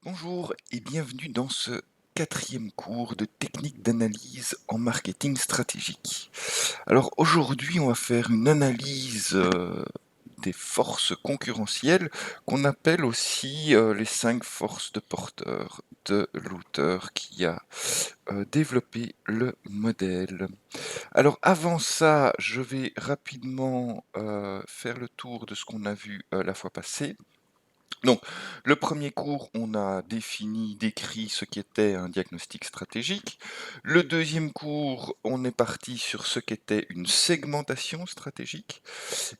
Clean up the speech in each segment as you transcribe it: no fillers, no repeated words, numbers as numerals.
Bonjour et bienvenue dans ce quatrième cours de technique d'analyse en marketing stratégique. Alors aujourd'hui, on va faire une analyse des forces concurrentielles qu'on appelle aussi les 5 forces de porteur de l'auteur qui a développé le modèle. Alors avant ça, je vais rapidement faire le tour de ce qu'on a vu la fois passée. Donc, le premier cours, on a décrit ce qu'était un diagnostic stratégique. Le deuxième cours, on est parti sur ce qu'était une segmentation stratégique.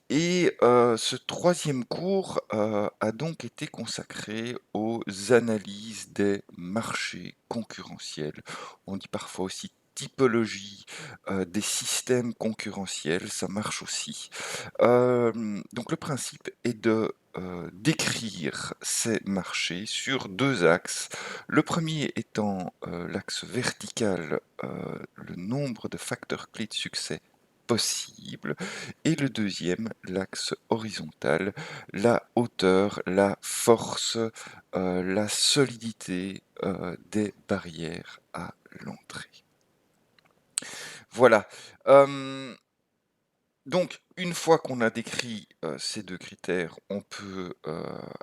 Et ce troisième cours a donc été consacré aux analyses des marchés concurrentiels. On dit parfois aussi typologie des systèmes concurrentiels, ça marche aussi. Donc le principe est de décrire ces marchés sur 2 axes. Le premier étant l'axe vertical, le nombre de facteurs clés de succès possibles, et le deuxième, l'axe horizontal, la hauteur, la force, la solidité des barrières à l'entrée. Voilà. Donc, une fois qu'on a décrit ces 2 critères, on peut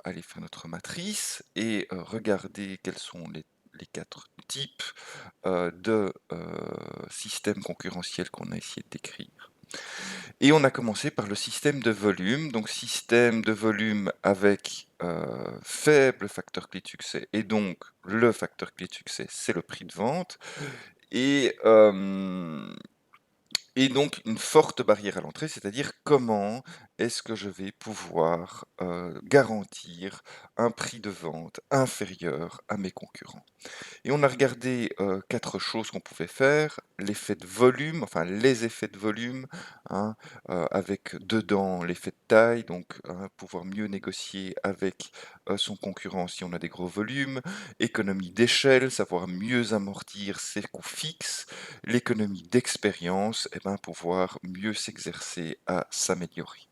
aller faire notre matrice et regarder quels sont les 4 types de systèmes concurrentiels qu'on a essayé de décrire. Et on a commencé par le système de volume, donc système de volume avec faible facteur clé de succès, et donc le facteur clé de succès, c'est le prix de vente. Et donc une forte barrière à l'entrée, c'est-à-dire comment est-ce que je vais pouvoir garantir un prix de vente inférieur à mes concurrents. Et on a regardé 4 choses qu'on pouvait faire. L'effet de volume, enfin les effets de volume, hein, avec dedans l'effet de taille, donc pouvoir mieux négocier avec son concurrent si on a des gros volumes. Économie d'échelle, savoir mieux amortir ses coûts fixes. L'économie d'expérience, et ben, pouvoir mieux s'exercer à s'améliorer.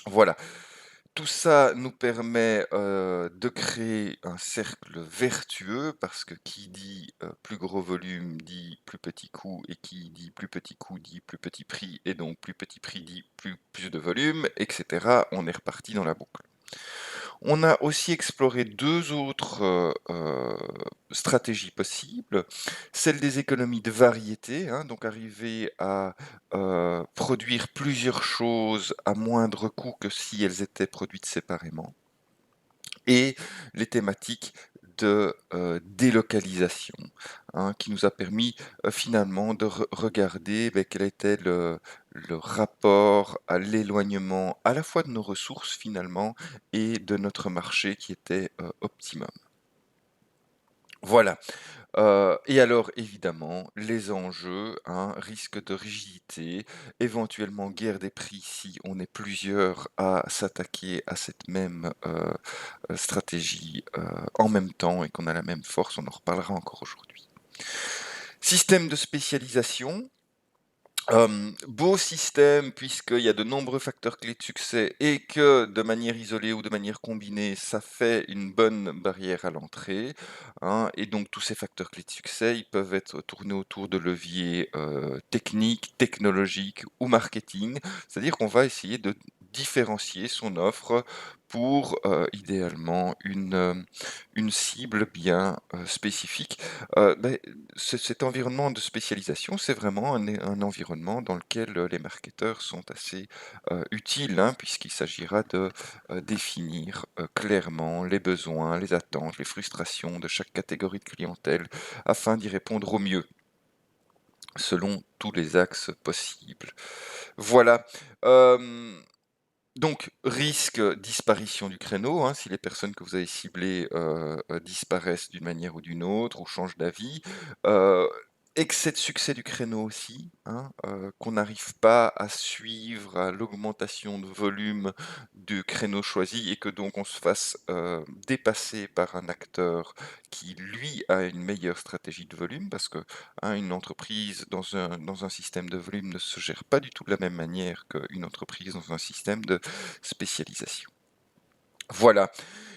Voilà. Tout ça nous permet de créer un cercle vertueux parce que qui dit plus gros volume dit plus petit coût, et qui dit plus petit coût dit plus petit prix, et donc plus petit prix dit plus de volume, etc. On est reparti dans la boucle. On a aussi exploré 2 autres stratégies possibles, celle des économies de variété, hein, donc arriver à produire plusieurs choses à moindre coût que si elles étaient produites séparément, et les thématiques de délocalisation, hein, qui nous a permis finalement de regarder quel était le rapport à l'éloignement à la fois de nos ressources finalement et de notre marché qui était optimum. Voilà. Et alors évidemment, les enjeux, hein, risque de rigidité, éventuellement guerre des prix si on est plusieurs à s'attaquer à cette même stratégie en même temps et qu'on a la même force, on en reparlera encore aujourd'hui. Système de spécialisation, beau système puisqu'il y a de nombreux facteurs clés de succès et que de manière isolée ou de manière combinée, ça fait une bonne barrière à l'entrée, hein, et donc tous ces facteurs clés de succès, ils peuvent être tournés autour de leviers techniques, technologiques ou marketing. C'est-à-dire qu'on va essayer de différencier son offre pour idéalement une cible bien spécifique. Beh, cet environnement de spécialisation, c'est vraiment un environnement dans lequel les marketeurs sont assez utiles, hein, puisqu'il s'agira de définir clairement les besoins, les attentes, les frustrations de chaque catégorie de clientèle afin d'y répondre au mieux, selon tous les axes possibles. Voilà. Donc, risque disparition du créneau, hein, si les personnes que vous avez ciblées disparaissent d'une manière ou d'une autre ou changent d'avis. Euh, Excès de succès du créneau aussi, hein, qu'on n'arrive pas à suivre à l'augmentation de volume du créneau choisi et que donc on se fasse dépasser par un acteur qui, lui, a une meilleure stratégie de volume parce que hein, une entreprise dans un système de volume ne se gère pas du tout de la même manière qu'une entreprise dans un système de spécialisation. Voilà.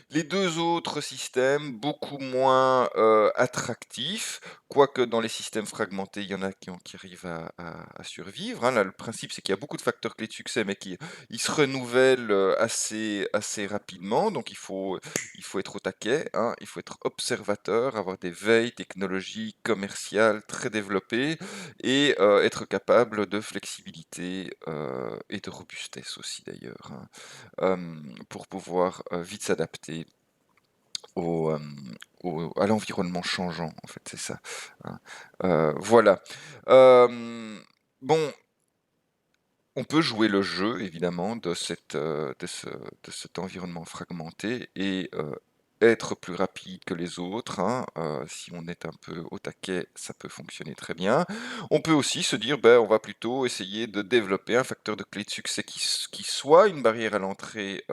Les 2 autres systèmes, beaucoup moins, attractifs, quoique dans les systèmes fragmentés, il y en a qui arrivent à survivre, hein. Là, le principe, c'est qu'il y a beaucoup de facteurs clés de succès, mais qui ils se renouvellent, assez rapidement. Donc il faut être au taquet, hein, il faut être observateur, avoir des veilles technologiques, commerciales très développées et être capable de flexibilité, et de robustesse aussi d'ailleurs, hein. Pour pouvoir, vite s'adapter au, à l'environnement changeant, en fait, c'est ça, hein. Voilà. Hem, bon, on peut jouer le jeu évidemment de cet environnement fragmenté et être plus rapide que les autres, hein, si on est un peu au taquet, ça peut fonctionner très bien. On peut aussi se dire: «Ben, on va plutôt essayer de développer un facteur de clé de succès qui soit une barrière à l'entrée,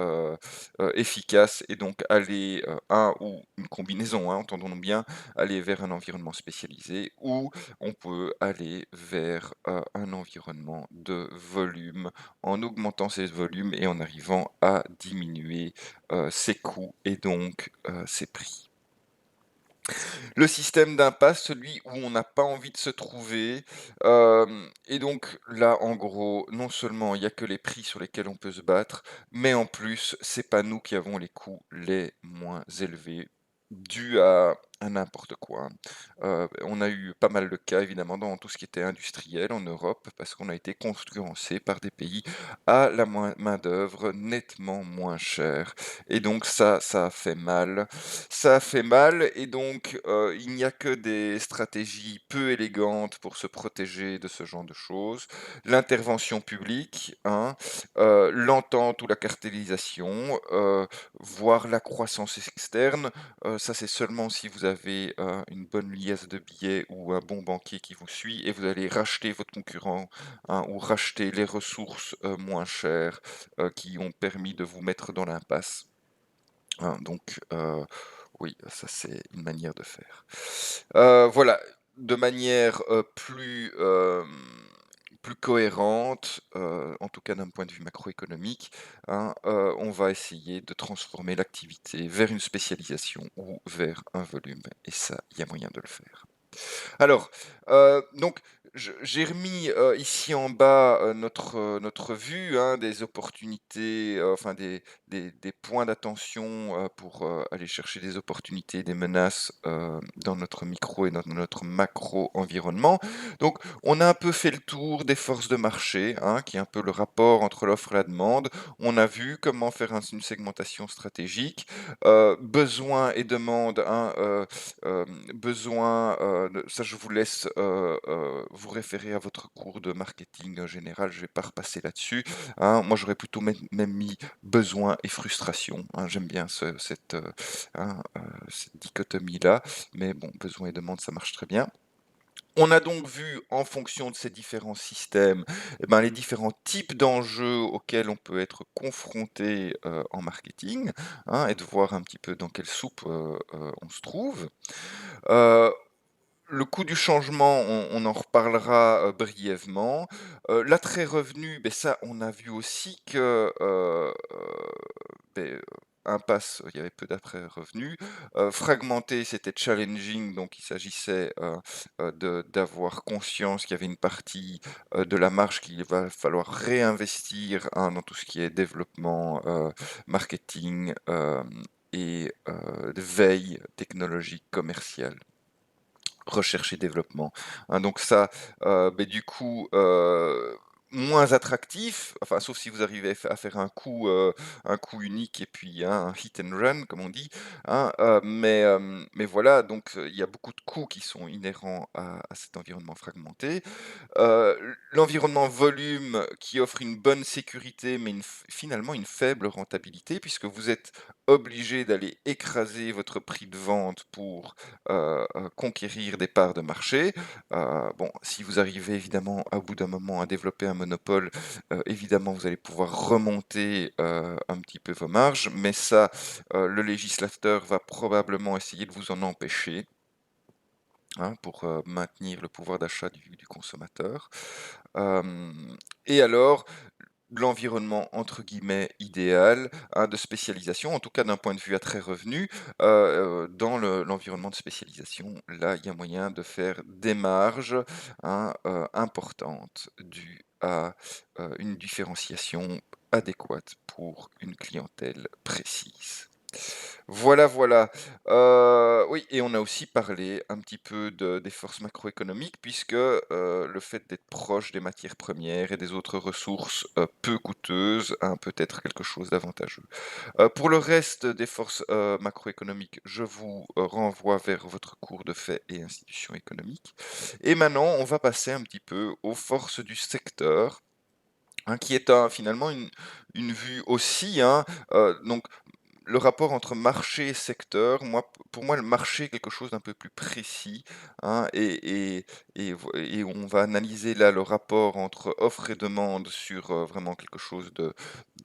efficace et donc aller, un ou une combinaison, hein, entendons-nous bien, aller vers un environnement spécialisé ou on peut aller vers, un environnement de volume, en augmentant ses volumes et en arrivant à diminuer, ses coûts et donc, ses prix. Le système d'impasse, celui où on n'a pas envie de se trouver, et donc là, en gros, non seulement il y a que les prix sur lesquels on peut se battre, mais en plus, c'est pas nous qui avons les coûts les moins élevés, dus à n'importe quoi, hein. On a eu pas mal de cas évidemment dans tout ce qui était industriel en Europe, parce qu'on a été concurrencé par des pays à la main-d'œuvre nettement moins chère et donc ça a fait mal. Ça fait mal et donc il n'y a que des stratégies peu élégantes pour se protéger de ce genre de choses. L'intervention publique, hein, l'entente ou la cartélisation, voire la croissance externe, ça c'est seulement si vous avez, une bonne liasse de billets ou un bon banquier qui vous suit et vous allez racheter votre concurrent, hein, ou racheter les ressources, moins chères, qui ont permis de vous mettre dans l'impasse. Hein, donc oui, ça c'est une manière de faire. Voilà, de manière, plus cohérente, en tout cas d'un point de vue macroéconomique, hein, on va essayer de transformer l'activité vers une spécialisation ou vers un volume et ça, il y a moyen de le faire. Alors, donc j'ai remis, ici en bas, notre vue, hein, des opportunités, enfin des points d'attention, pour, aller chercher des opportunités, des menaces, dans notre micro et dans notre macro environnement. Donc on a un peu fait le tour des forces de marché, hein, qui est un peu le rapport entre l'offre et la demande. On a vu comment faire une segmentation stratégique, besoins et demande, hein, besoin, ça je vous laisse, vous référer à votre cours de marketing, général, je vais pas repasser là-dessus, hein. Moi j'aurais plutôt même mis besoin et frustration, hein. J'aime bien hein, cette dichotomie-là, mais bon, besoin et demande, ça marche très bien. On a donc vu, en fonction de ces différents systèmes, eh ben, les différents types d'enjeux auxquels on peut être confronté, en marketing, hein, et de voir un petit peu dans quelle soupe, on se trouve. Heu, le coût du changement, on en reparlera, brièvement. L'attrait revenu, beh, ça, on a vu aussi que, beh, impasse, il y avait peu d'attrait revenu. Fragmenté, c'était challenging, donc il s'agissait, de d'avoir conscience qu'il y avait une partie, de la marge qu'il va falloir réinvestir, hein, dans tout ce qui est développement, marketing, et de veille technologique, commerciale. Recherche et développement, hein, donc ça, beh, du coup, moins attractif, enfin, sauf si vous arrivez à faire un coup unique et puis, hein, un hit and run comme on dit, hein, mais voilà, donc il y a beaucoup de coûts qui sont inhérents à cet environnement fragmenté. L'environnement volume qui offre une bonne sécurité, mais finalement une faible rentabilité puisque vous êtes obligé d'aller écraser votre prix de vente pour, conquérir des parts de marché. Bon, si vous arrivez évidemment à bout d'un moment à développer un monopole, évidemment vous allez pouvoir remonter, un petit peu vos marges, mais ça, le législateur va probablement essayer de vous en empêcher, hein, pour, maintenir le pouvoir d'achat du consommateur. Hem et alors, de l'environnement entre guillemets «idéal», hein, de spécialisation, en tout cas d'un point de vue à très revenu, dans l'environnement de spécialisation, là, il y a moyen de faire des marges, hein, importantes dues à, une différenciation adéquate pour une clientèle précise. Voilà, voilà. Oui, et on a aussi parlé un petit peu des forces macroéconomiques puisque, le fait d'être proche des matières premières et des autres ressources, peu coûteuses, hein, peut être quelque chose d'avantageux. Pour le reste des forces, macroéconomiques, je vous, renvoie vers votre cours de faits et institutions économiques. Et maintenant, on va passer un petit peu aux forces du secteur, hein, qui est finalement une vue aussi, hein, donc le rapport entre marché et secteur, pour moi, le marché est quelque chose d'un peu plus précis, hein, et on va analyser là le rapport entre offre et demande sur vraiment quelque chose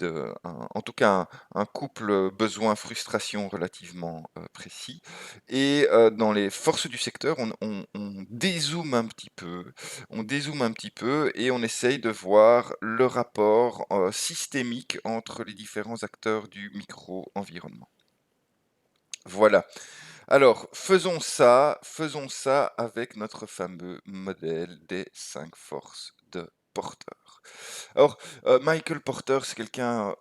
en tout cas un couple besoin-frustration relativement précis. Et dans les forces du secteur, on dézoome un petit peu, et on essaye de voir le rapport systémique entre les différents acteurs du micro-environnement. Voilà. Alors, faisons ça avec notre fameux modèle des 5 forces de Porter. Alors, Michael Porter, c'est quelqu'un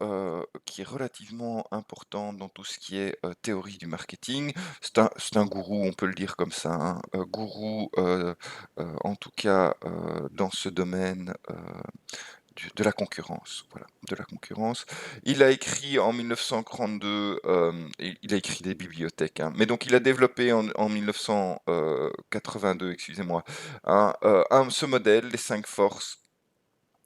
qui est relativement important dans tout ce qui est théorie du marketing. C'est un gourou, on peut le dire comme ça, hein, gourou, en tout cas dans ce domaine de la concurrence, voilà, de la concurrence. Il a écrit en 1942, il a écrit des bibliothèques, hein, mais donc il a développé en 1982, excusez-moi, ce modèle, les 5 forces,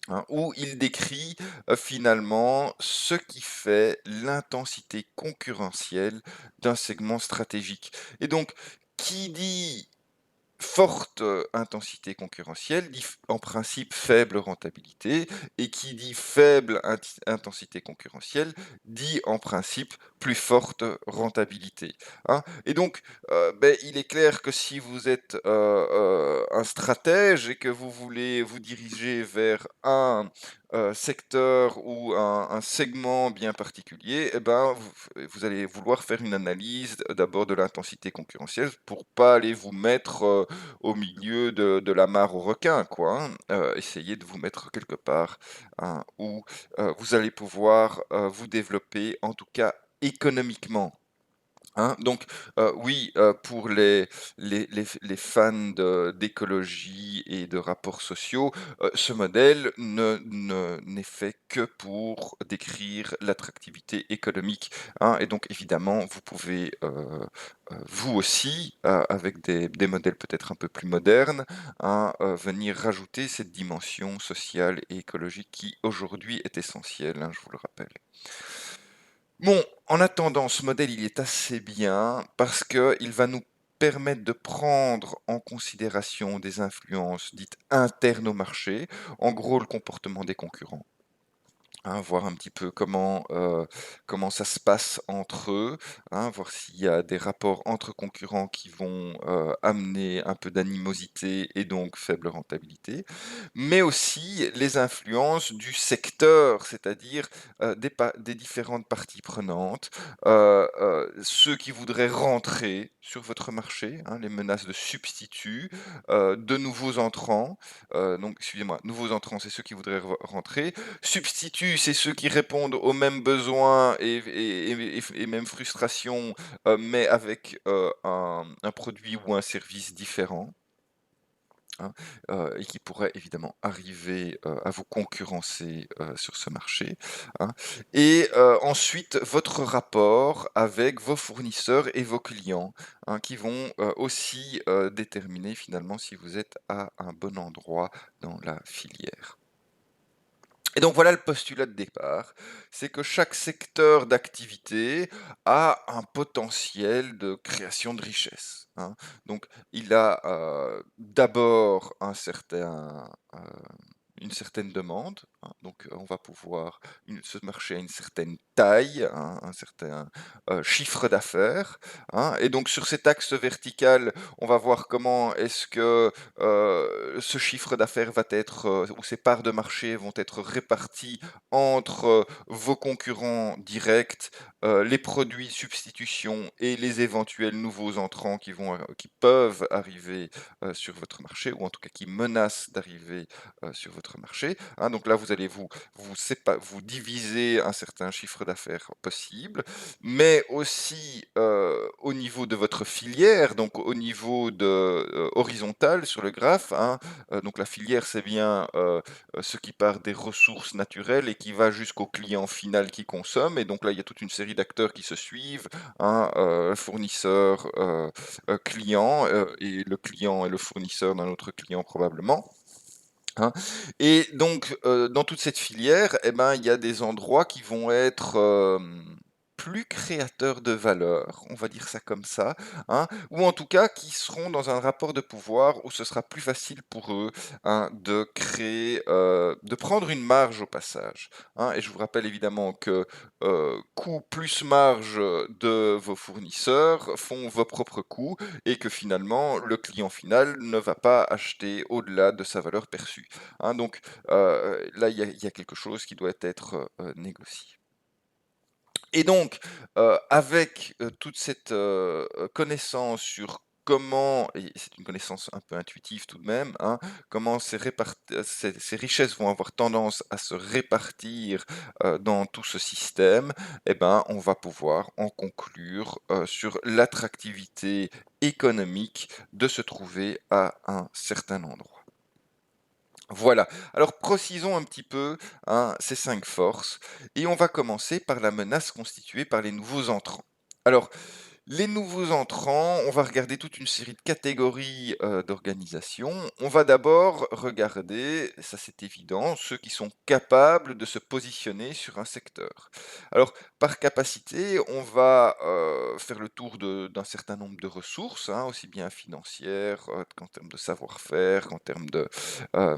hein, où il décrit finalement ce qui fait l'intensité concurrentielle d'un segment stratégique. Et donc, qui dit forte intensité concurrentielle dit en principe faible rentabilité, et qui dit faible intensité concurrentielle dit en principe plus forte rentabilité, hein. Et donc, il est clair que si vous êtes un stratège et que vous voulez vous diriger vers un secteur ou un segment bien particulier, eh ben, vous allez vouloir faire une analyse d'abord de l'intensité concurrentielle pour pas aller vous mettre au milieu de la mare aux requins, quoi, hein. Essayez de vous mettre quelque part, hein, où vous allez pouvoir vous développer, en tout cas économiquement. Hein, donc, oui, pour les fans d'écologie et de rapports sociaux, ce modèle n'est fait que pour décrire l'attractivité économique, hein, et donc évidemment, vous pouvez, vous aussi, avec des modèles peut-être un peu plus modernes, hein, venir rajouter cette dimension sociale et écologique qui aujourd'hui est essentielle, hein, je vous le rappelle. Bon, en attendant, ce modèle, il est assez bien parce qu'il va nous permettre de prendre en considération des influences dites internes au marché, en gros le comportement des concurrents. Hein, voir un petit peu comment ça se passe entre eux, hein, voir s'il y a des rapports entre concurrents qui vont amener un peu d'animosité et donc faible rentabilité, mais aussi les influences du secteur, c'est-à-dire des différentes parties prenantes, ceux qui voudraient rentrer sur votre marché, hein, les menaces de substituts, de nouveaux entrants, donc excusez-moi, nouveaux entrants, c'est ceux qui voudraient rentrer. Substituts, c'est ceux qui répondent aux mêmes besoins et mêmes frustrations, mais avec un produit ou un service différent, hein, et qui pourraient évidemment arriver à vous concurrencer sur ce marché, hein. Et ensuite, votre rapport avec vos fournisseurs et vos clients, hein, qui vont aussi déterminer finalement si vous êtes à un bon endroit dans la filière. Et donc voilà le postulat de départ, c'est que chaque secteur d'activité a un potentiel de création de richesse, hein. Donc il a d'abord une certaine demande, hein. Donc on va pouvoir ce marché a une certaine taille, hein, un certain chiffre d'affaires, hein. Et donc sur cet axe vertical, on va voir comment est-ce que ce chiffre d'affaires va être, ou ces parts de marché vont être réparties entre vos concurrents directs, les produits substitution et les éventuels nouveaux entrants qui peuvent arriver sur votre marché, ou en tout cas qui menacent d'arriver sur votre marché, hein. Donc là, vous allez vous diviser un certain chiffre d'affaires possible, mais aussi au niveau de votre filière, donc au niveau horizontal sur le graphe, hein. Donc la filière, c'est bien ce qui part des ressources naturelles et qui va jusqu'au client final qui consomme. Et donc là, il y a toute une série d'acteurs qui se suivent, hein, fournisseurs, clients, et le client et le fournisseur d'un autre client probablement, hein. Et donc, dans toute cette filière, eh ben, il y a des endroits qui vont être plus créateurs de valeur, on va dire ça comme ça, hein, ou en tout cas qui seront dans un rapport de pouvoir où ce sera plus facile pour eux, hein, de créer, de prendre une marge au passage, hein. Et je vous rappelle évidemment que coût plus marge de vos fournisseurs font vos propres coûts, et que finalement le client final ne va pas acheter au-delà de sa valeur perçue, hein. Donc là, il y a quelque chose qui doit être négocié. Et donc, avec toute cette connaissance sur comment, et c'est une connaissance un peu intuitive tout de même, hein, comment ces richesses vont avoir tendance à se répartir dans tout ce système, eh ben, on va pouvoir en conclure sur l'attractivité économique de se trouver à un certain endroit. Voilà. Alors précisons un petit peu, hein, ces 5 forces, et on va commencer par la menace constituée par les nouveaux entrants. Alors, les nouveaux entrants, on va regarder toute une série de catégories d'organisations. On va d'abord regarder, ça c'est évident, ceux qui sont capables de se positionner sur un secteur. Alors, par capacité, on va faire le tour d'un certain nombre de ressources, hein, aussi bien financières qu'en termes de savoir-faire, qu'en termes euh,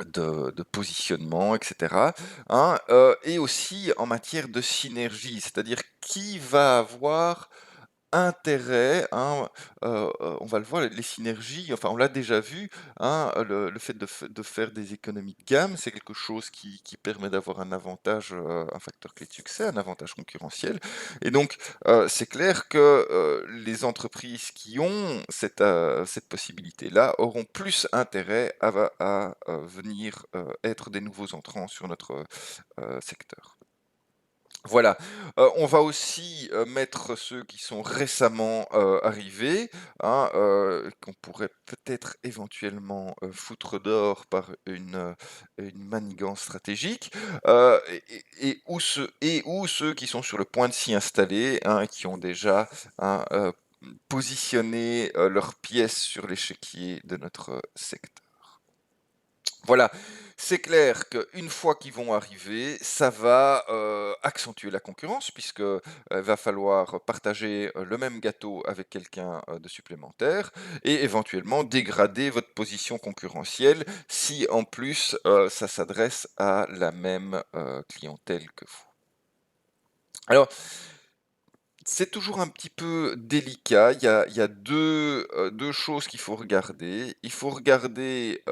de positionnement, etc., hein, et aussi en matière de synergie, c'est-à-dire qui va avoir intérêt, hein, on va le voir, les synergies, enfin, on l'a déjà vu, hein, le fait de faire des économies de gamme, c'est quelque chose qui permet d'avoir un avantage, un facteur clé de succès, un avantage concurrentiel. Et donc, c'est clair que les entreprises qui ont cette possibilité-là auront plus intérêt à venir être des nouveaux entrants sur notre secteur. Voilà, on va aussi mettre ceux qui sont récemment arrivés, hein, qu'on pourrait peut-être éventuellement foutre dehors par une manigance stratégique, ou ceux qui sont sur le point de s'y installer, hein, et qui ont déjà, hein, positionné leurs pièces sur l'échiquier de notre secteur. Voilà, c'est clair qu'une fois qu'ils vont arriver, ça va accentuer la concurrence, puisque va falloir partager le même gâteau avec quelqu'un de supplémentaire, et éventuellement dégrader votre position concurrentielle si en plus ça s'adresse à la même clientèle que vous. Alors, c'est toujours un petit peu délicat. Il y a deux choses qu'il faut regarder. Il faut regarder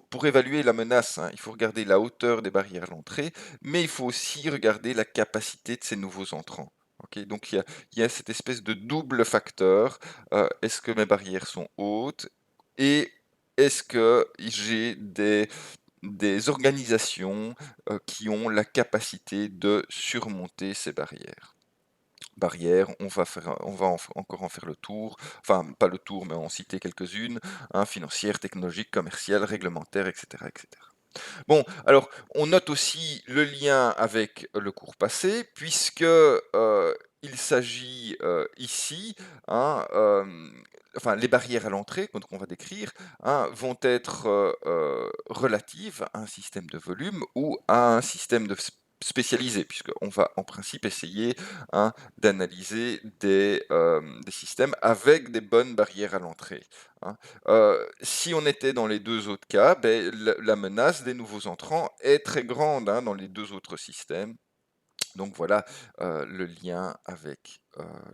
pour évaluer la menace, hein, il faut regarder la hauteur des barrières à l'entrée, mais il faut aussi regarder la capacité de ces nouveaux entrants. Ok, donc il y a cette espèce de double facteur. Est-ce que mes barrières sont hautes, et est-ce que j'ai des organisations qui ont la capacité de surmonter ces barrières, on va encore en faire le tour, enfin pas le tour, mais en citer quelques-unes, hein, financières, technologiques, commerciales, réglementaires, etc., etc. Bon, alors on note aussi le lien avec le cours passé, puisque il s'agit ici, hein, enfin les barrières à l'entrée qu'on va décrire, hein, vont être relatives à un système de volume ou à un système de spécialisé, puisqu'on va en principe essayer, hein, d'analyser des systèmes avec des bonnes barrières à l'entrée, hein. Si on était dans les 2 autres cas, beh, la menace des nouveaux entrants est très grande, hein, dans les 2 autres systèmes. Donc voilà, le lien avec,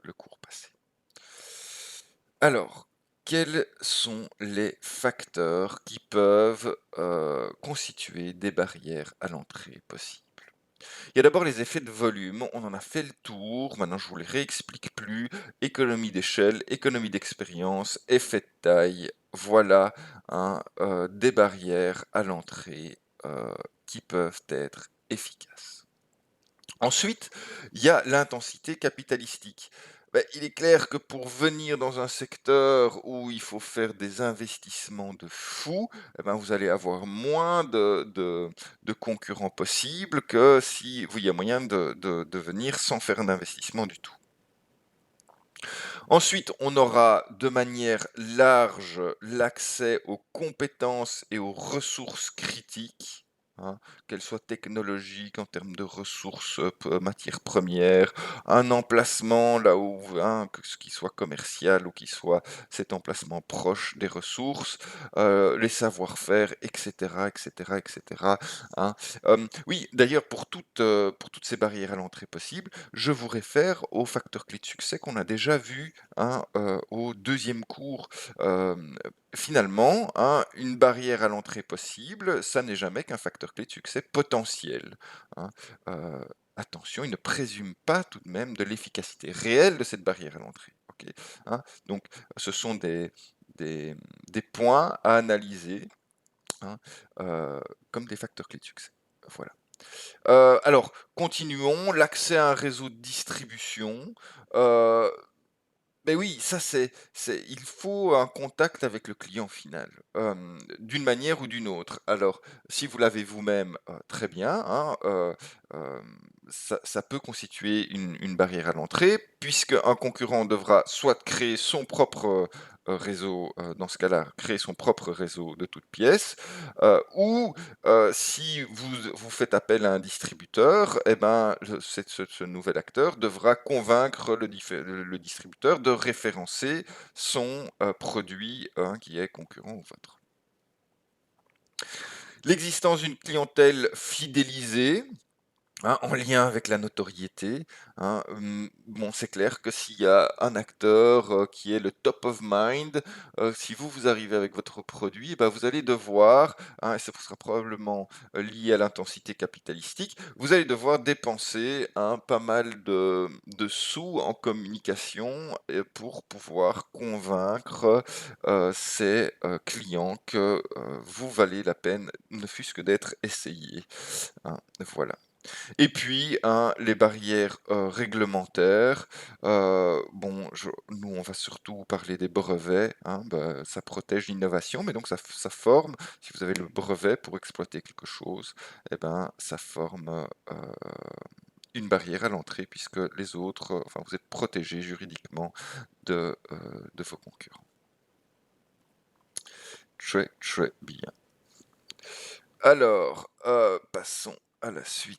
le cours passé. Alors, quels sont les facteurs qui peuvent, constituer des barrières à l'entrée possibles? Il y a d'abord les effets de volume, on en a fait le tour, maintenant je vous les réexplique plus. Économie d'échelle, économie d'expérience, effet de taille, voilà, hein, des barrières à l'entrée, qui peuvent être efficaces. Ensuite, il y a l'intensité capitalistique. Beh, il est clair que pour venir dans un secteur où il faut faire des investissements de fou, eh ben, vous allez avoir moins de concurrents possibles que si vous il y a moyen de venir sans faire d'investissement du tout. Ensuite, on aura de manière large l'accès aux compétences et aux ressources critiques, hein, qu'elles soient technologiques en termes de ressources, matières premières, un emplacement là où, hein, que ce qui soit commercial ou qui soit cet emplacement proche des ressources, les savoir-faire, et cetera, et cetera, et cetera, hein. Oui, d'ailleurs, pour toutes ces barrières à l'entrée possibles, je vous réfère aux facteurs clés de succès qu'on a déjà vus, hein, au deuxième cours. Finalement, hein, une barrière à l'entrée possible, ça n'est jamais qu'un facteur clé de succès potentiel, hein. Heu, Attention, il ne présume pas tout de même de l'efficacité réelle de cette barrière à l'entrée, OK? Hein? Donc ce sont des, des points à analyser, hein, heu, comme des facteurs clés de succès. Voilà. Alors continuons, l'accès à un réseau de distribution, heu beh, oui, ça c'est il faut un contact avec le client final, d'une manière ou d'une autre. Alors, si vous l'avez vous-même, très bien, hein, ça peut constituer une barrière à l'entrée, puisque un concurrent devra soit créer son propre, réseau, dans ce cas-là, créer son propre réseau de toutes pièces, ou, si vous faites appel à un distributeur, et ben, ce nouvel acteur devra convaincre le distributeur de référencer son, produit, hein, qui est concurrent au vôtre. L'existence d'une clientèle fidélisée, hein, en lien avec la notoriété, hein, bon, c'est clair que s'il y a un acteur, qui est le top of mind, si vous arrivez avec votre produit, bah, vous allez devoir, hein, et ça sera probablement, lié à l'intensité capitalistique, vous allez devoir dépenser, hein, pas mal de sous en communication et pour pouvoir convaincre, ces, clients que, vous valez la peine, ne fût-ce que d'être essayé, hein, voilà. Et puis, hein, les barrières, réglementaires, bon, nous, on va surtout parler des brevets, hein, bah, ça protège l'innovation, mais donc ça forme. Si vous avez le brevet pour exploiter quelque chose, et ben, ça forme, une barrière à l'entrée puisque les autres, enfin, vous êtes protégé juridiquement de vos concurrents. Très, très bien. Alors, passons à la suite.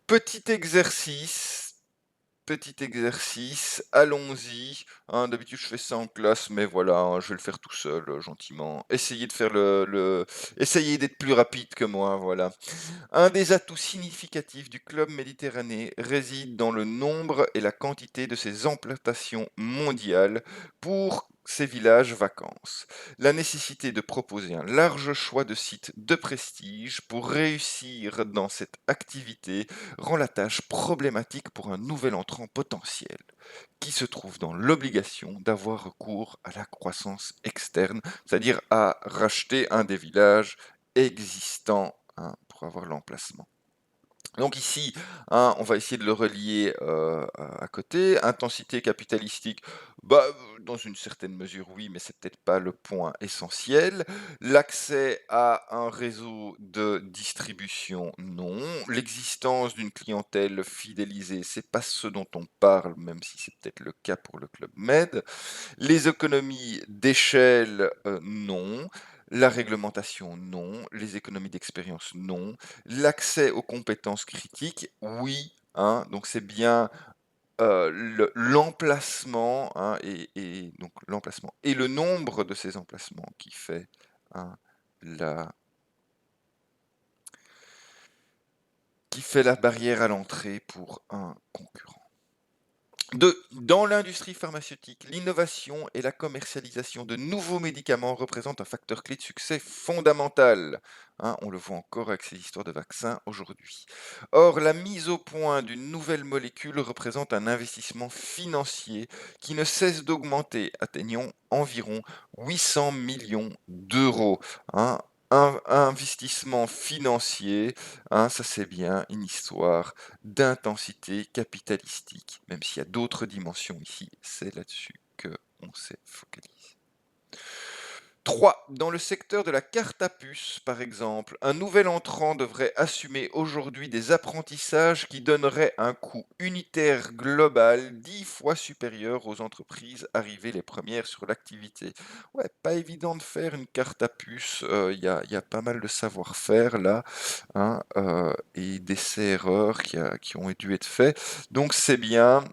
Petit exercice Petit exercice, allons-y, hein, d'habitude je fais ça en classe, mais voilà, hein, je vais le faire tout seul, gentiment. Essayez de faire essayez d'être plus rapide que moi, voilà. Un des atouts significatifs du club Méditerranée réside dans le nombre et la quantité de ses implantations mondiales pour ces villages vacances. La nécessité de proposer un large choix de sites de prestige pour réussir dans cette activité rend la tâche problématique pour un nouvel entrant potentiel, qui se trouve dans l'obligation d'avoir recours à la croissance externe, c'est-à-dire à racheter un des villages existants, hein, pour avoir l'emplacement. Donc ici, hein, on va essayer de le relier, à côté. Intensité capitalistique, bah, dans une certaine mesure, oui, mais c'est peut-être pas le point essentiel. L'accès à un réseau de distribution, non. L'existence d'une clientèle fidélisée, c'est pas ce dont on parle, même si c'est peut-être le cas pour le Club Med. Les économies d'échelle, non. La réglementation, non. Les économies d'expérience, non. L'accès aux compétences critiques, oui. Hein, donc c'est bien l'emplacement, hein, et donc l'emplacement et le nombre de ces emplacements qui fait, hein, la barrière à l'entrée pour un concurrent. 2. Dans l'industrie pharmaceutique, l'innovation et la commercialisation de nouveaux médicaments représentent un facteur clé de succès fondamental. Hein, on le voit encore avec ces histoires de vaccins aujourd'hui. Or, la mise au point d'une nouvelle molécule représente un investissement financier qui ne cesse d'augmenter, atteignant environ 800 millions d'euros. Hein. Un investissement financier, hein, ça c'est bien une histoire d'intensité capitalistique, même s'il y a d'autres dimensions ici, c'est là-dessus qu'on s'est focalisé. 3. Dans le secteur de la carte à puce, par exemple, un nouvel entrant devrait assumer aujourd'hui des apprentissages qui donneraient un coût unitaire global 10 fois supérieur aux entreprises arrivées les premières sur l'activité. Ouais, pas évident de faire une carte à puce, y a pas mal de savoir-faire là, hein, et d'essais-erreurs qui ont dû être faits. Donc c'est bien.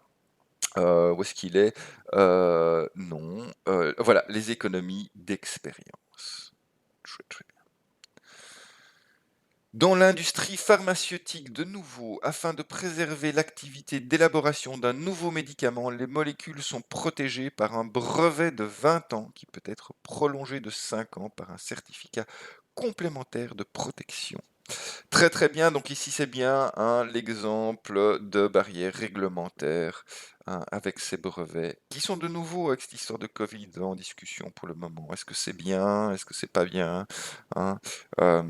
Où est-ce qu'il est? Non. Voilà, les économies d'expérience. Très, très bien. Dans l'industrie pharmaceutique, de nouveau, afin de préserver l'activité d'élaboration d'un nouveau médicament, les molécules sont protégées par un brevet de 20 ans qui peut être prolongé de 5 ans par un certificat complémentaire de protection. Très très bien, donc ici c'est bien, hein, l'exemple de barrières réglementaires, hein, avec ces brevets, qui sont de nouveau avec cette histoire de Covid en discussion pour le moment. Est-ce que c'est bien? Est-ce que c'est pas bien? Hein. Euh,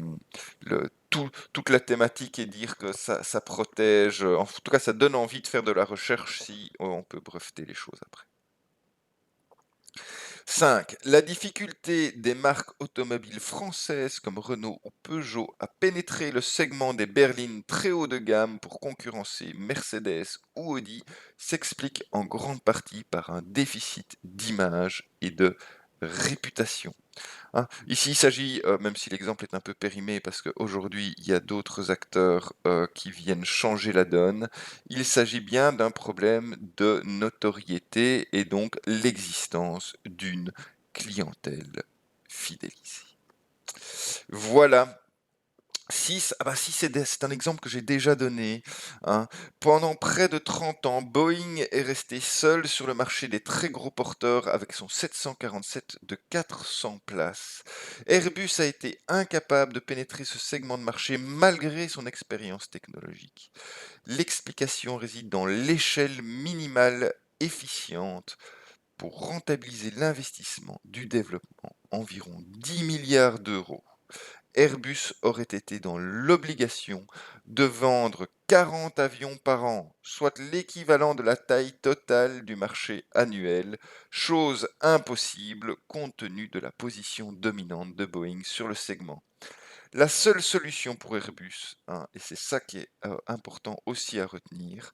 toute la thématique est dire que ça protège, en tout cas ça donne envie de faire de la recherche si on peut breveter les choses après. 5. La difficulté des marques automobiles françaises comme Renault ou Peugeot à pénétrer le segment des berlines très haut de gamme pour concurrencer Mercedes ou Audi s'explique en grande partie par un déficit d'image et de réputation. Hein. Ici, il s'agit, même si l'exemple est un peu périmé, parce qu'aujourd'hui, il y a d'autres acteurs qui viennent changer la donne, il s'agit bien d'un problème de notoriété et donc l'existence d'une clientèle fidélisée. Voilà. 6, ah bah 6 c'est un exemple que j'ai déjà donné. Hein. Pendant près de 30 ans, Boeing est resté seul sur le marché des très gros porteurs avec son 747 de 400 places. Airbus a été incapable de pénétrer ce segment de marché malgré son expérience technologique. L'explication réside dans l'échelle minimale efficiente pour rentabiliser l'investissement du développement, environ 10 milliards d'euros. Airbus aurait été dans l'obligation de vendre 40 avions par an, soit l'équivalent de la taille totale du marché annuel, chose impossible compte tenu de la position dominante de Boeing sur le segment. La seule solution pour Airbus, hein, et c'est ça qui est important aussi à retenir,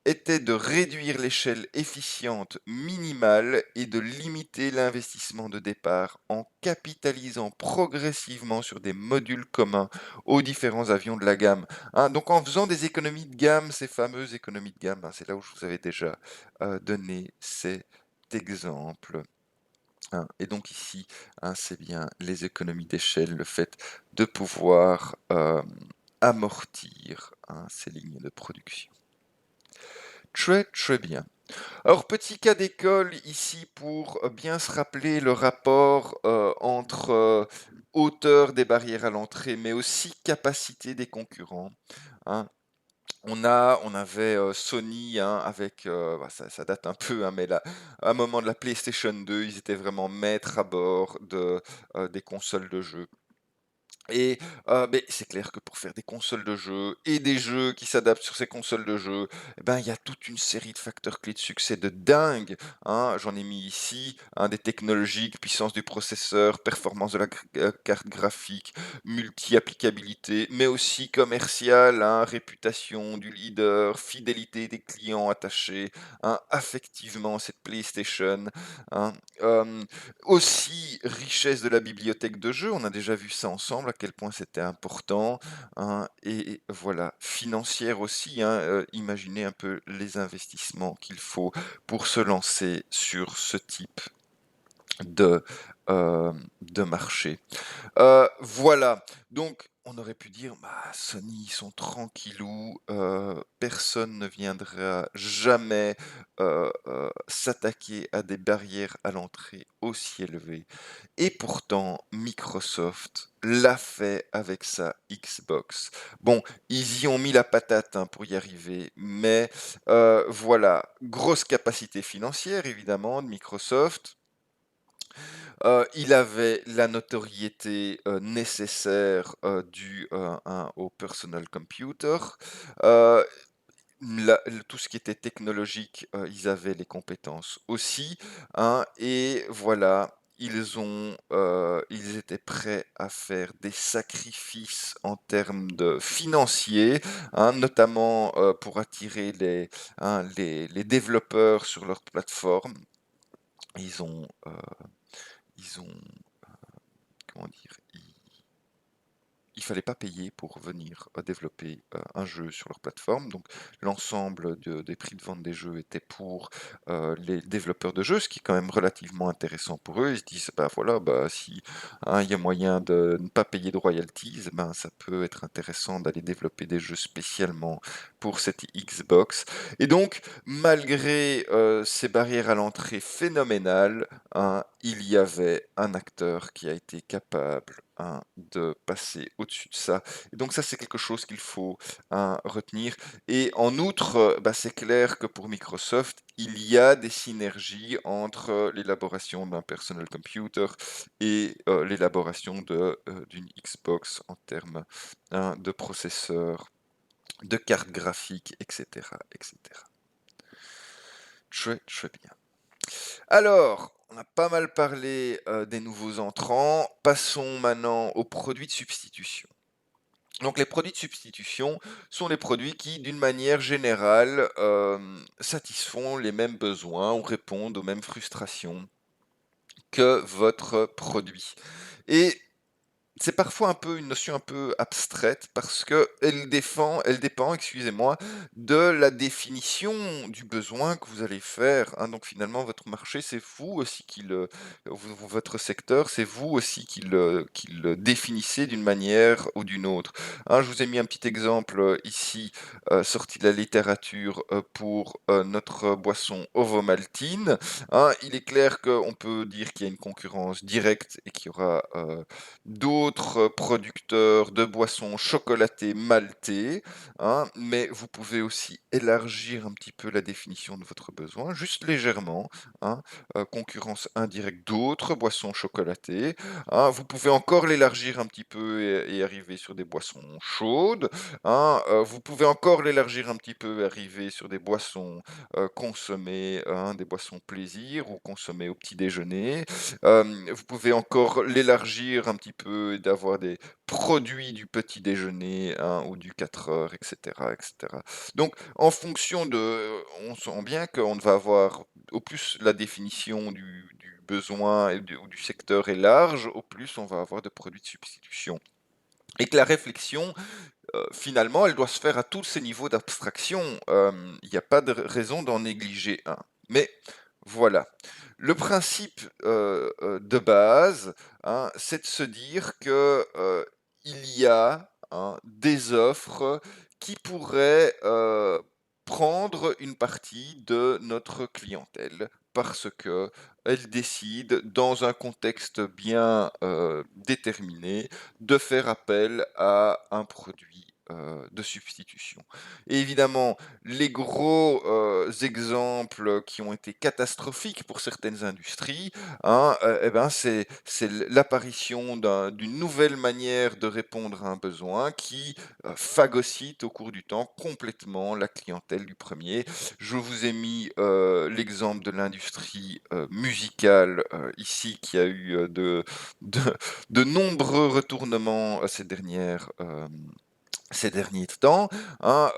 était de réduire l'échelle efficiente minimale et de limiter l'investissement de départ en capitalisant progressivement sur des modules communs aux différents avions de la gamme. Hein, donc en faisant des économies de gamme, ces fameuses économies de gamme, hein, c'est là où je vous avais déjà donné cet exemple. Hein. Et donc ici, hein, c'est bien les économies d'échelle, le fait de pouvoir amortir, hein, ces lignes de production. Très très bien. Alors, petit cas d'école ici pour bien se rappeler le rapport entre hauteur des barrières à l'entrée, mais aussi capacité des concurrents. Hein. On avait Sony, hein, avec, bah, ça date un peu, hein, mais là, à un moment de la PlayStation 2, ils étaient vraiment maîtres à bord des consoles de jeux. Et beh, c'est clair que pour faire des consoles de jeux et des jeux qui s'adaptent sur ces consoles de jeux, et ben, il y a toute une série de facteurs clés de succès de dingue, hein. J'en ai mis ici, hein, des technologiques, puissance du processeur, performance de la carte graphique, multi-applicabilité, mais aussi commercial, hein, réputation du leader, fidélité des clients attachés, hein, affectivement cette PlayStation, hein. Hem Aussi, richesse de la bibliothèque de jeux, on a déjà vu ça ensemble, à quel point c'était important, hein, et voilà, financière aussi, hein, imaginez un peu les investissements qu'il faut pour se lancer sur ce type de, de marché. Voilà, donc on aurait pu dire: «Bah, Sony, ils sont tranquillous, personne ne viendra jamais, s'attaquer à des barrières à l'entrée aussi élevées» et pourtant Microsoft l'a fait avec sa Xbox. Bon, ils y ont mis la patate, hein, pour y arriver, mais voilà, grosse capacité financière évidemment de Microsoft. Il avait la notoriété, nécessaire, due, au personal computer. Heu, tout ce qui était technologique, ils avaient les compétences aussi, hein, et voilà, ils étaient prêts à faire des sacrifices en termes de financiers, hein, notamment, pour attirer les développeurs sur leur plateforme. Ils ont, ils ont comment dire? Il fallait pas payer pour venir, développer, un jeu sur leur plateforme. Donc l'ensemble des prix de vente des jeux était pour, les développeurs de jeux, ce qui est quand même relativement intéressant pour eux. Ils se disent: «Bah, voilà, bah, si, hein, il y a moyen de ne pas payer de royalties, ben, ça peut être intéressant d'aller développer des jeux spécialement pour cette Xbox» et donc malgré, ces barrières à l'entrée phénoménales, hein, il y avait un acteur qui a été capable, hein, de passer au-dessus de ça. Et donc ça, c'est quelque chose qu'il faut, hein, retenir. Et en outre, bah, c'est clair que pour Microsoft, il y a des synergies entre l'élaboration d'un personal computer et l'élaboration d'une Xbox en termes, hein, de processeur, de carte graphique, etc., etc. Très, très bien. Alors, on a pas mal parlé, des nouveaux entrants. Passons maintenant aux produits de substitution. Donc les produits de substitution sont des produits qui, d'une manière générale, satisfont les mêmes besoins ou répondent aux mêmes frustrations que votre produit. Et c'est parfois un peu une notion un peu abstraite parce elle dépend, excusez-moi, de la définition du besoin que vous allez faire, hein. Donc finalement, votre marché, c'est vous aussi votre secteur, c'est vous aussi qui le définissez d'une manière ou d'une autre, hein. Je vous ai mis un petit exemple, ici, sorti de la littérature, pour, notre boisson Ovomaltine, hein. Il est clair qu'on peut dire qu'il y a une concurrence directe et qu'il y aura, d'autres producteurs de boissons chocolatées maltées, hein, mais vous pouvez aussi élargir un petit peu la définition de votre besoin, juste légèrement, hein, concurrence indirecte d'autres boissons chocolatées, hein. Vous pouvez encore l'élargir un petit peu et arriver sur des boissons chaudes, hein, vous pouvez encore l'élargir un petit peu et arriver sur des boissons, consommées, hein, des boissons plaisir ou consommées au petit déjeuner. Vous pouvez encore l'élargir un petit peu et d'avoir des produits du petit déjeuner, hein, ou du 4 heures, et cetera, et cetera. Donc en fonction on sent bien qu'on va avoir au plus la définition du besoin ou du secteur est large, au plus on va avoir de produits de substitution. Et que la réflexion, finalement, elle doit se faire à tous ces niveaux d'abstraction. Il n'y a pas de raison d'en négliger un. Mais voilà. Le principe, de base, hein, c'est de se dire que, il y a, hein, des offres qui pourraient, prendre une partie de notre clientèle parce qu'elles décident, dans un contexte bien, déterminé, de faire appel à un produit, de substitution. Et évidemment, les gros exemples qui ont été catastrophiques pour certaines industries, hein, eh ben c'est l'apparition d'une nouvelle manière de répondre à un besoin qui phagocyte au cours du temps complètement la clientèle du premier. Je vous ai mis l'exemple de l'industrie musicale ici, qui a eu de, de nombreux retournements ces derniers temps, hein,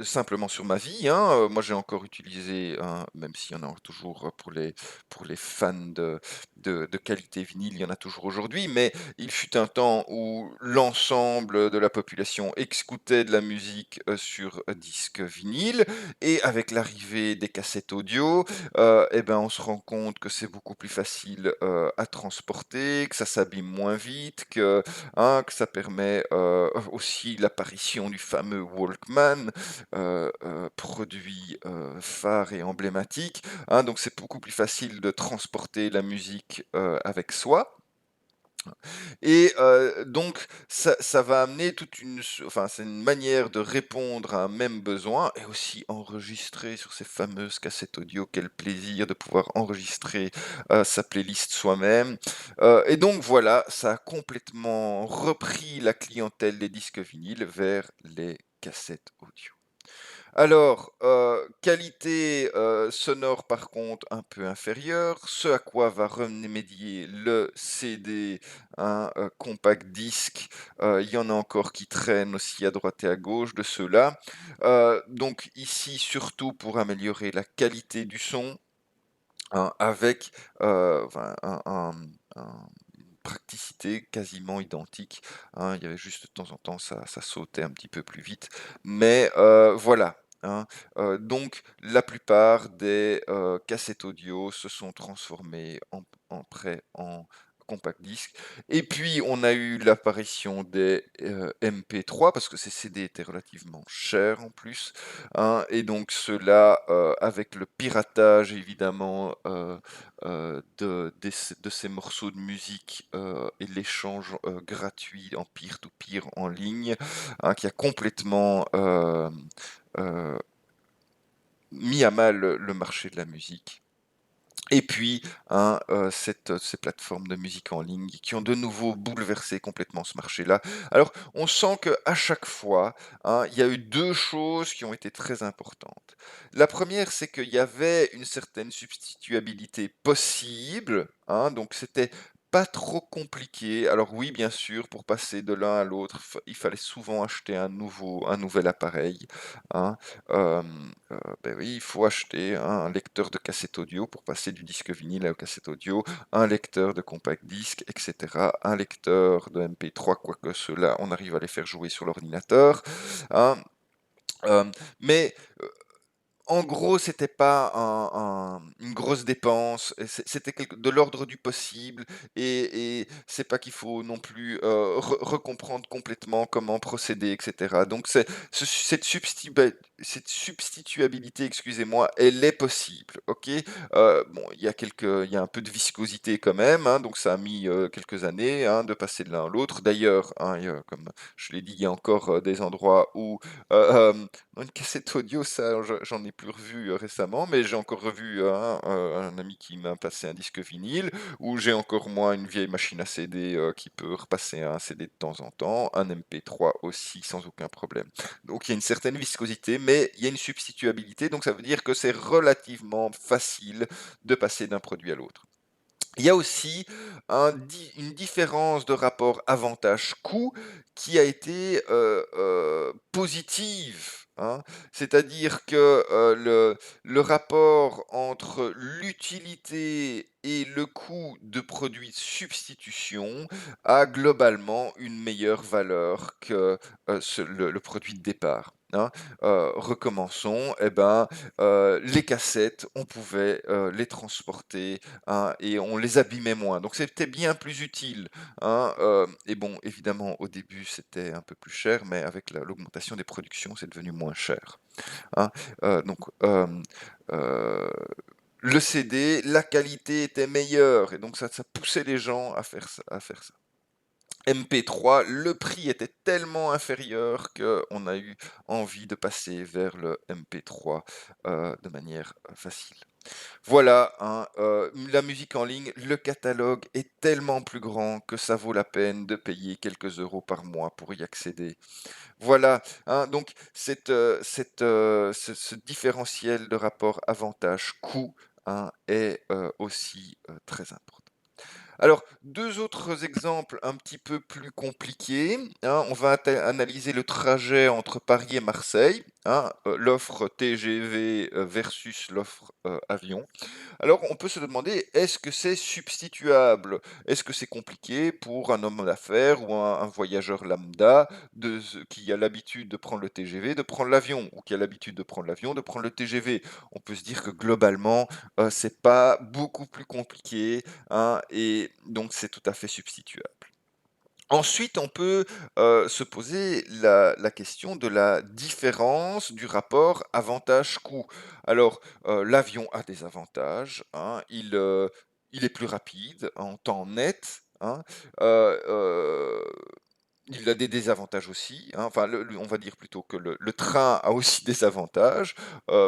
simplement sur ma vie, hein, moi j'ai encore utilisé, hein, même s'il y en a toujours pour les fans de qualité vinyle, il y en a toujours aujourd'hui, mais il fut un temps où l'ensemble de la population écoutait de la musique sur disque vinyle, et avec l'arrivée des cassettes audio, eh ben on se rend compte que c'est beaucoup plus facile à transporter, que ça s'abîme moins vite, hein, que ça permet aussi l'apparition du fameux Walkman, produit phare et emblématique, hein, donc c'est beaucoup plus facile de transporter la musique avec soi. Et donc ça va amener enfin, c'est une manière de répondre à un même besoin, et aussi enregistrer sur ces fameuses cassettes audio. Quel plaisir de pouvoir enregistrer sa playlist soi-même. Et donc voilà, ça a complètement repris la clientèle des disques vinyles vers les cassettes audio. Alors, qualité sonore par contre un peu inférieure, ce à quoi va remédier le CD, hein, compact disque. Il y en a encore qui traînent aussi à droite et à gauche de ceux-là. Donc ici, surtout pour améliorer la qualité du son, hein, avec enfin, une praticité quasiment identique, hein. Il y avait juste de temps en temps, ça sautait un petit peu plus vite, mais voilà, hein. Donc la plupart des cassettes audio se sont transformées en compact disque. Et puis on a eu l'apparition des MP3, parce que ces CD étaient relativement chers en plus, hein, et donc cela, avec le piratage évidemment de ces morceaux de musique et l'échange gratuit en peer-to-peer en ligne, hein, qui a complètement euh, mis à mal le marché de la musique. Et puis, hein, ces plateformes de musique en ligne qui ont de nouveau bouleversé complètement ce marché-là. Alors, on sent qu'à chaque fois, hein, il y a eu deux choses qui ont été très importantes. La première, c'est qu'il y avait une certaine substituabilité possible, hein, donc c'était pas trop compliqué. Alors oui, bien sûr, pour passer de l'un à l'autre, il fallait souvent acheter un nouvel appareil, hein. Euh, ben oui, il faut acheter, hein, un lecteur de cassette audio pour passer du disque vinyle au cassette audio, un lecteur de compact disque, etc., un lecteur de MP3, quoique ceux-là, on arrive à les faire jouer sur l'ordinateur, hein. Euh, mais en gros, c'était pas une grosse dépense, et c'était de l'ordre du possible, et c'est pas qu'il faut non plus recomprendre complètement comment procéder, etc. Donc cette substituabilité, excusez-moi, elle est possible, ok. Bon, il y a un peu de viscosité quand même, hein, donc ça a mis quelques années, hein, de passer de l'un à l'autre. D'ailleurs, hein, comme je l'ai dit, il y a encore des endroits où une cassette audio, ça, j'en ai plus revu récemment, mais j'ai encore revu un ami qui m'a passé un disque vinyle, ou j'ai encore moi une vieille machine à CD qui peut repasser un CD de temps en temps, un MP3 aussi sans aucun problème. Donc il y a une certaine viscosité, mais il y a une substituabilité, donc ça veut dire que c'est relativement facile de passer d'un produit à l'autre. Il y a aussi une différence de rapport avantage-coût qui a été positive, hein. C'est-à-dire que le rapport entre l'utilité et le coût de produits de substitution a globalement une meilleure valeur que le produit de départ, hein. Recommençons, eh ben, les cassettes, on pouvait les transporter, hein, et on les abîmait moins. Donc c'était bien plus utile, hein, et bon, évidemment, au début, c'était un peu plus cher, mais avec l'augmentation des productions, c'est devenu moins cher, hein. Donc, euh, le CD, la qualité était meilleure, et donc ça poussait les gens à faire ça, à faire ça. MP3, le prix était tellement inférieur qu'on a eu envie de passer vers le MP3 de manière facile. Voilà, hein, la musique en ligne, le catalogue est tellement plus grand que ça vaut la peine de payer quelques euros par mois pour y accéder. Voilà, hein, donc ce différentiel de rapport avantage-coût, hein, est aussi très important. Alors, deux autres exemples un petit peu plus compliqués, hein. On va analyser le trajet entre Paris et Marseille, hein, l'offre TGV versus l'offre avion. Alors, on peut se demander, est-ce que c'est substituable? Est-ce que c'est compliqué pour un homme d'affaires ou un voyageur lambda qui a l'habitude de prendre le TGV, de prendre l'avion, ou qui a l'habitude de prendre l'avion, de prendre le TGV? On peut se dire que globalement, c'est pas beaucoup plus compliqué, hein, et donc c'est tout à fait substituable. Ensuite, on peut se poser la question de la différence du rapport avantage-coût. Alors, l'avion a des avantages, hein, il est plus rapide en temps net, hein, euh, euh, il a des désavantages aussi, hein. Enfin, on va dire plutôt que le train a aussi des avantages.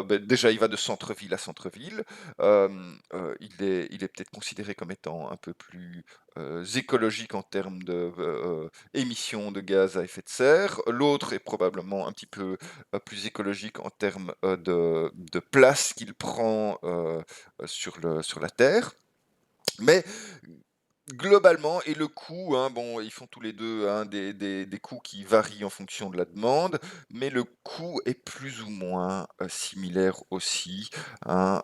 Déjà, il va de centre-ville à centre-ville. Il est peut-être considéré comme étant un peu plus écologique en termes de émissions de gaz à effet de serre. L'autre est probablement un petit peu plus écologique en termes de place qu'il prend sur la Terre. Mais globalement, et le coût, hein, bon, ils font tous les deux, hein, des coûts qui varient en fonction de la demande, mais le coût est plus ou moins similaire aussi, hein,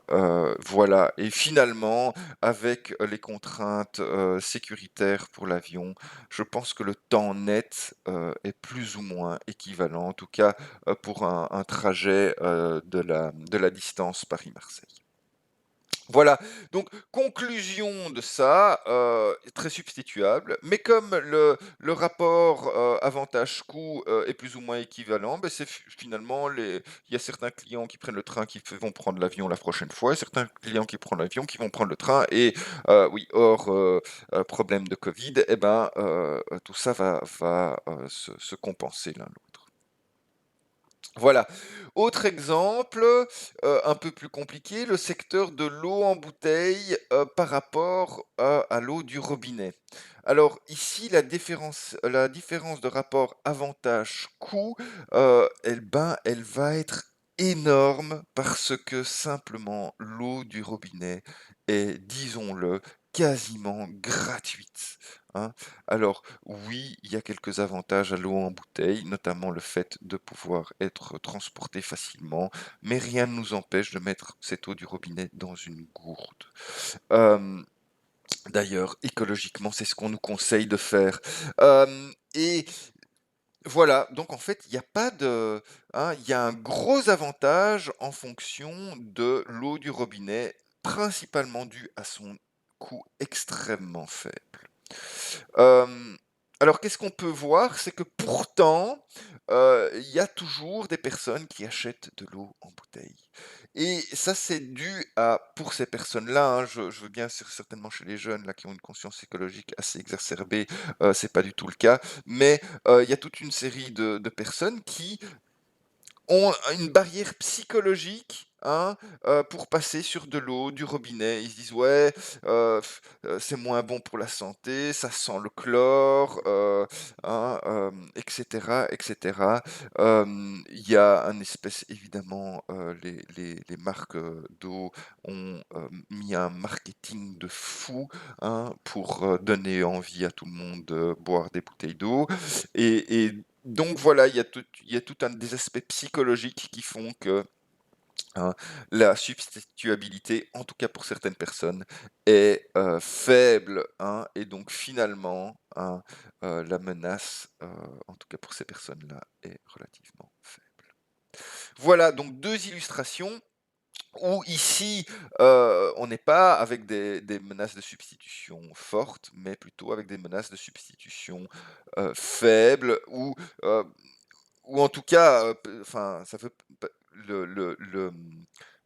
voilà. Et finalement, avec les contraintes sécuritaires pour l'avion, je pense que le temps net est plus ou moins équivalent, en tout cas pour un trajet de la distance Paris-Marseille. Voilà, donc conclusion de ça, très substituable, mais comme le rapport avantage-coût est plus ou moins équivalent, ben c'est finalement il y a certains clients qui prennent le train qui vont prendre l'avion la prochaine fois, et certains clients qui prennent l'avion qui vont prendre le train, et oui, hors problème de Covid, eh ben, tout ça va se compenser l'un l'autre. Voilà. Autre exemple, un peu plus compliqué, le secteur de l'eau en bouteille, par rapport à l'eau du robinet. Alors ici, la différence de rapport avantage-coût, elle va être énorme parce que simplement l'eau du robinet est, disons-le, quasiment gratuite, hein. Alors oui, il y a quelques avantages à l'eau en bouteille, notamment le fait de pouvoir être transporté facilement, mais rien ne nous empêche de mettre cette eau du robinet dans une gourde. Euh, D'ailleurs, écologiquement, c'est ce qu'on nous conseille de faire. Et voilà, donc en fait, il n'y a pas de, hein, il y a un gros avantage en fonction de l'eau du robinet, principalement dû à son coût extrêmement faible. Hem, alors qu'est-ce qu'on peut voir? C'est que pourtant, il y a toujours des personnes qui achètent de l'eau en bouteille, et ça, c'est dû à pour ces personnes-là, hein, je veux bien certainement chez les jeunes là qui ont une conscience écologique assez exacerbée, c'est pas du tout le cas, mais il y a toute une série de personnes qui ont une barrière psychologique, hein, pour passer sur de l'eau du robinet. Ils se disent: «Ouais, c'est moins bon pour la santé, ça sent le chlore», hein, et cetera, et cetera. Il y a un espèce évidemment, les marques, d'eau ont, mis un marketing de fou, hein, pour, donner envie à tout le monde de boire des bouteilles d'eau, et donc voilà, il y a tout un des aspects psychologiques qui font que, hein, la substituabilité, en tout cas pour certaines personnes, est faible, hein, et donc finalement, hein, la menace, en tout cas pour ces personnes-là, est relativement faible. Voilà donc deux illustrations où ici, on n'est pas avec des menaces de substitution fortes, mais plutôt avec des menaces de substitution faibles, ou en tout cas, enfin, ça veut p le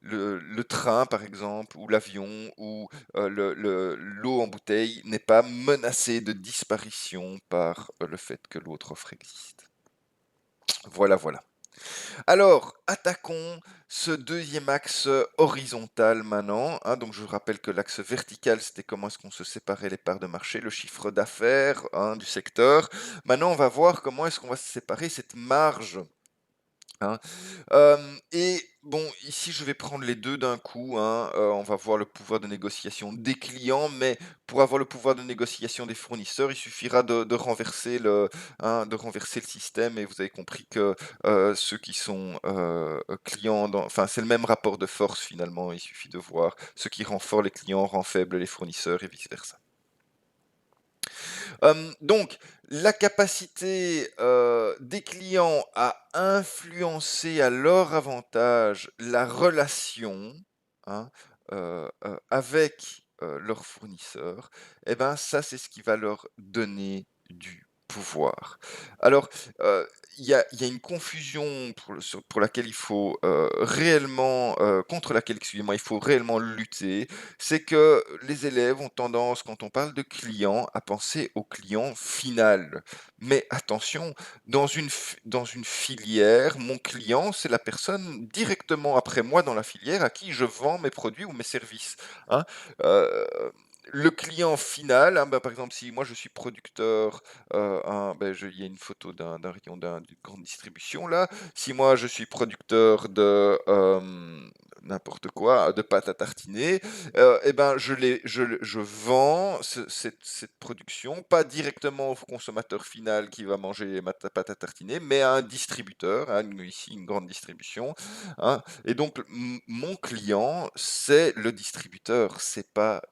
le train, par exemple, ou l'avion, ou l'eau en bouteille n'est pas menacée de disparition par le fait que l'autre offre existe. Voilà, voilà. Alors, attaquons ce deuxième axe horizontal maintenant, hein. Donc, je vous rappelle que l'axe vertical, c'était comment est-ce qu'on se séparait les parts de marché, le chiffre d'affaires, hein, du secteur. Maintenant, on va voir comment est-ce qu'on va se séparer cette marge, hein. Et bon, ici, je vais prendre les deux d'un coup, hein. On va voir le pouvoir de négociation des clients, mais pour avoir le pouvoir de négociation des fournisseurs, il suffira de renverser de renverser le système. Et vous avez compris que ceux qui sont clients, enfin, c'est le même rapport de force finalement. Il suffit de voir ce qui rend fort les clients rend faible les fournisseurs et vice-versa. Donc, la capacité des clients à influencer à leur avantage la relation, hein, avec leurs fournisseurs, eh ben, ça, c'est ce qui va leur donner du pouvoir. Alors, euh, il y a une confusion pour laquelle il faut réellement, contre laquelle, excusez-moi, il faut réellement lutter. C'est que les élèves ont tendance, quand on parle de client, à penser au client final. Mais attention, dans une filière, mon client, c'est la personne directement après moi dans la filière à qui je vends mes produits ou mes services, hein. Euh, le client final, hein, bah, par exemple, si moi je suis producteur, il y a une photo d'un rayon d'une grande distribution là. Si moi je suis producteur de n'importe quoi, de pâte à tartiner, eh ben, je vends cette production, pas directement au consommateur final qui va manger ma pâte à tartiner, mais à un distributeur, hein, ici une grande distribution, hein. Et donc, mon client, c'est le distributeur, c'est pas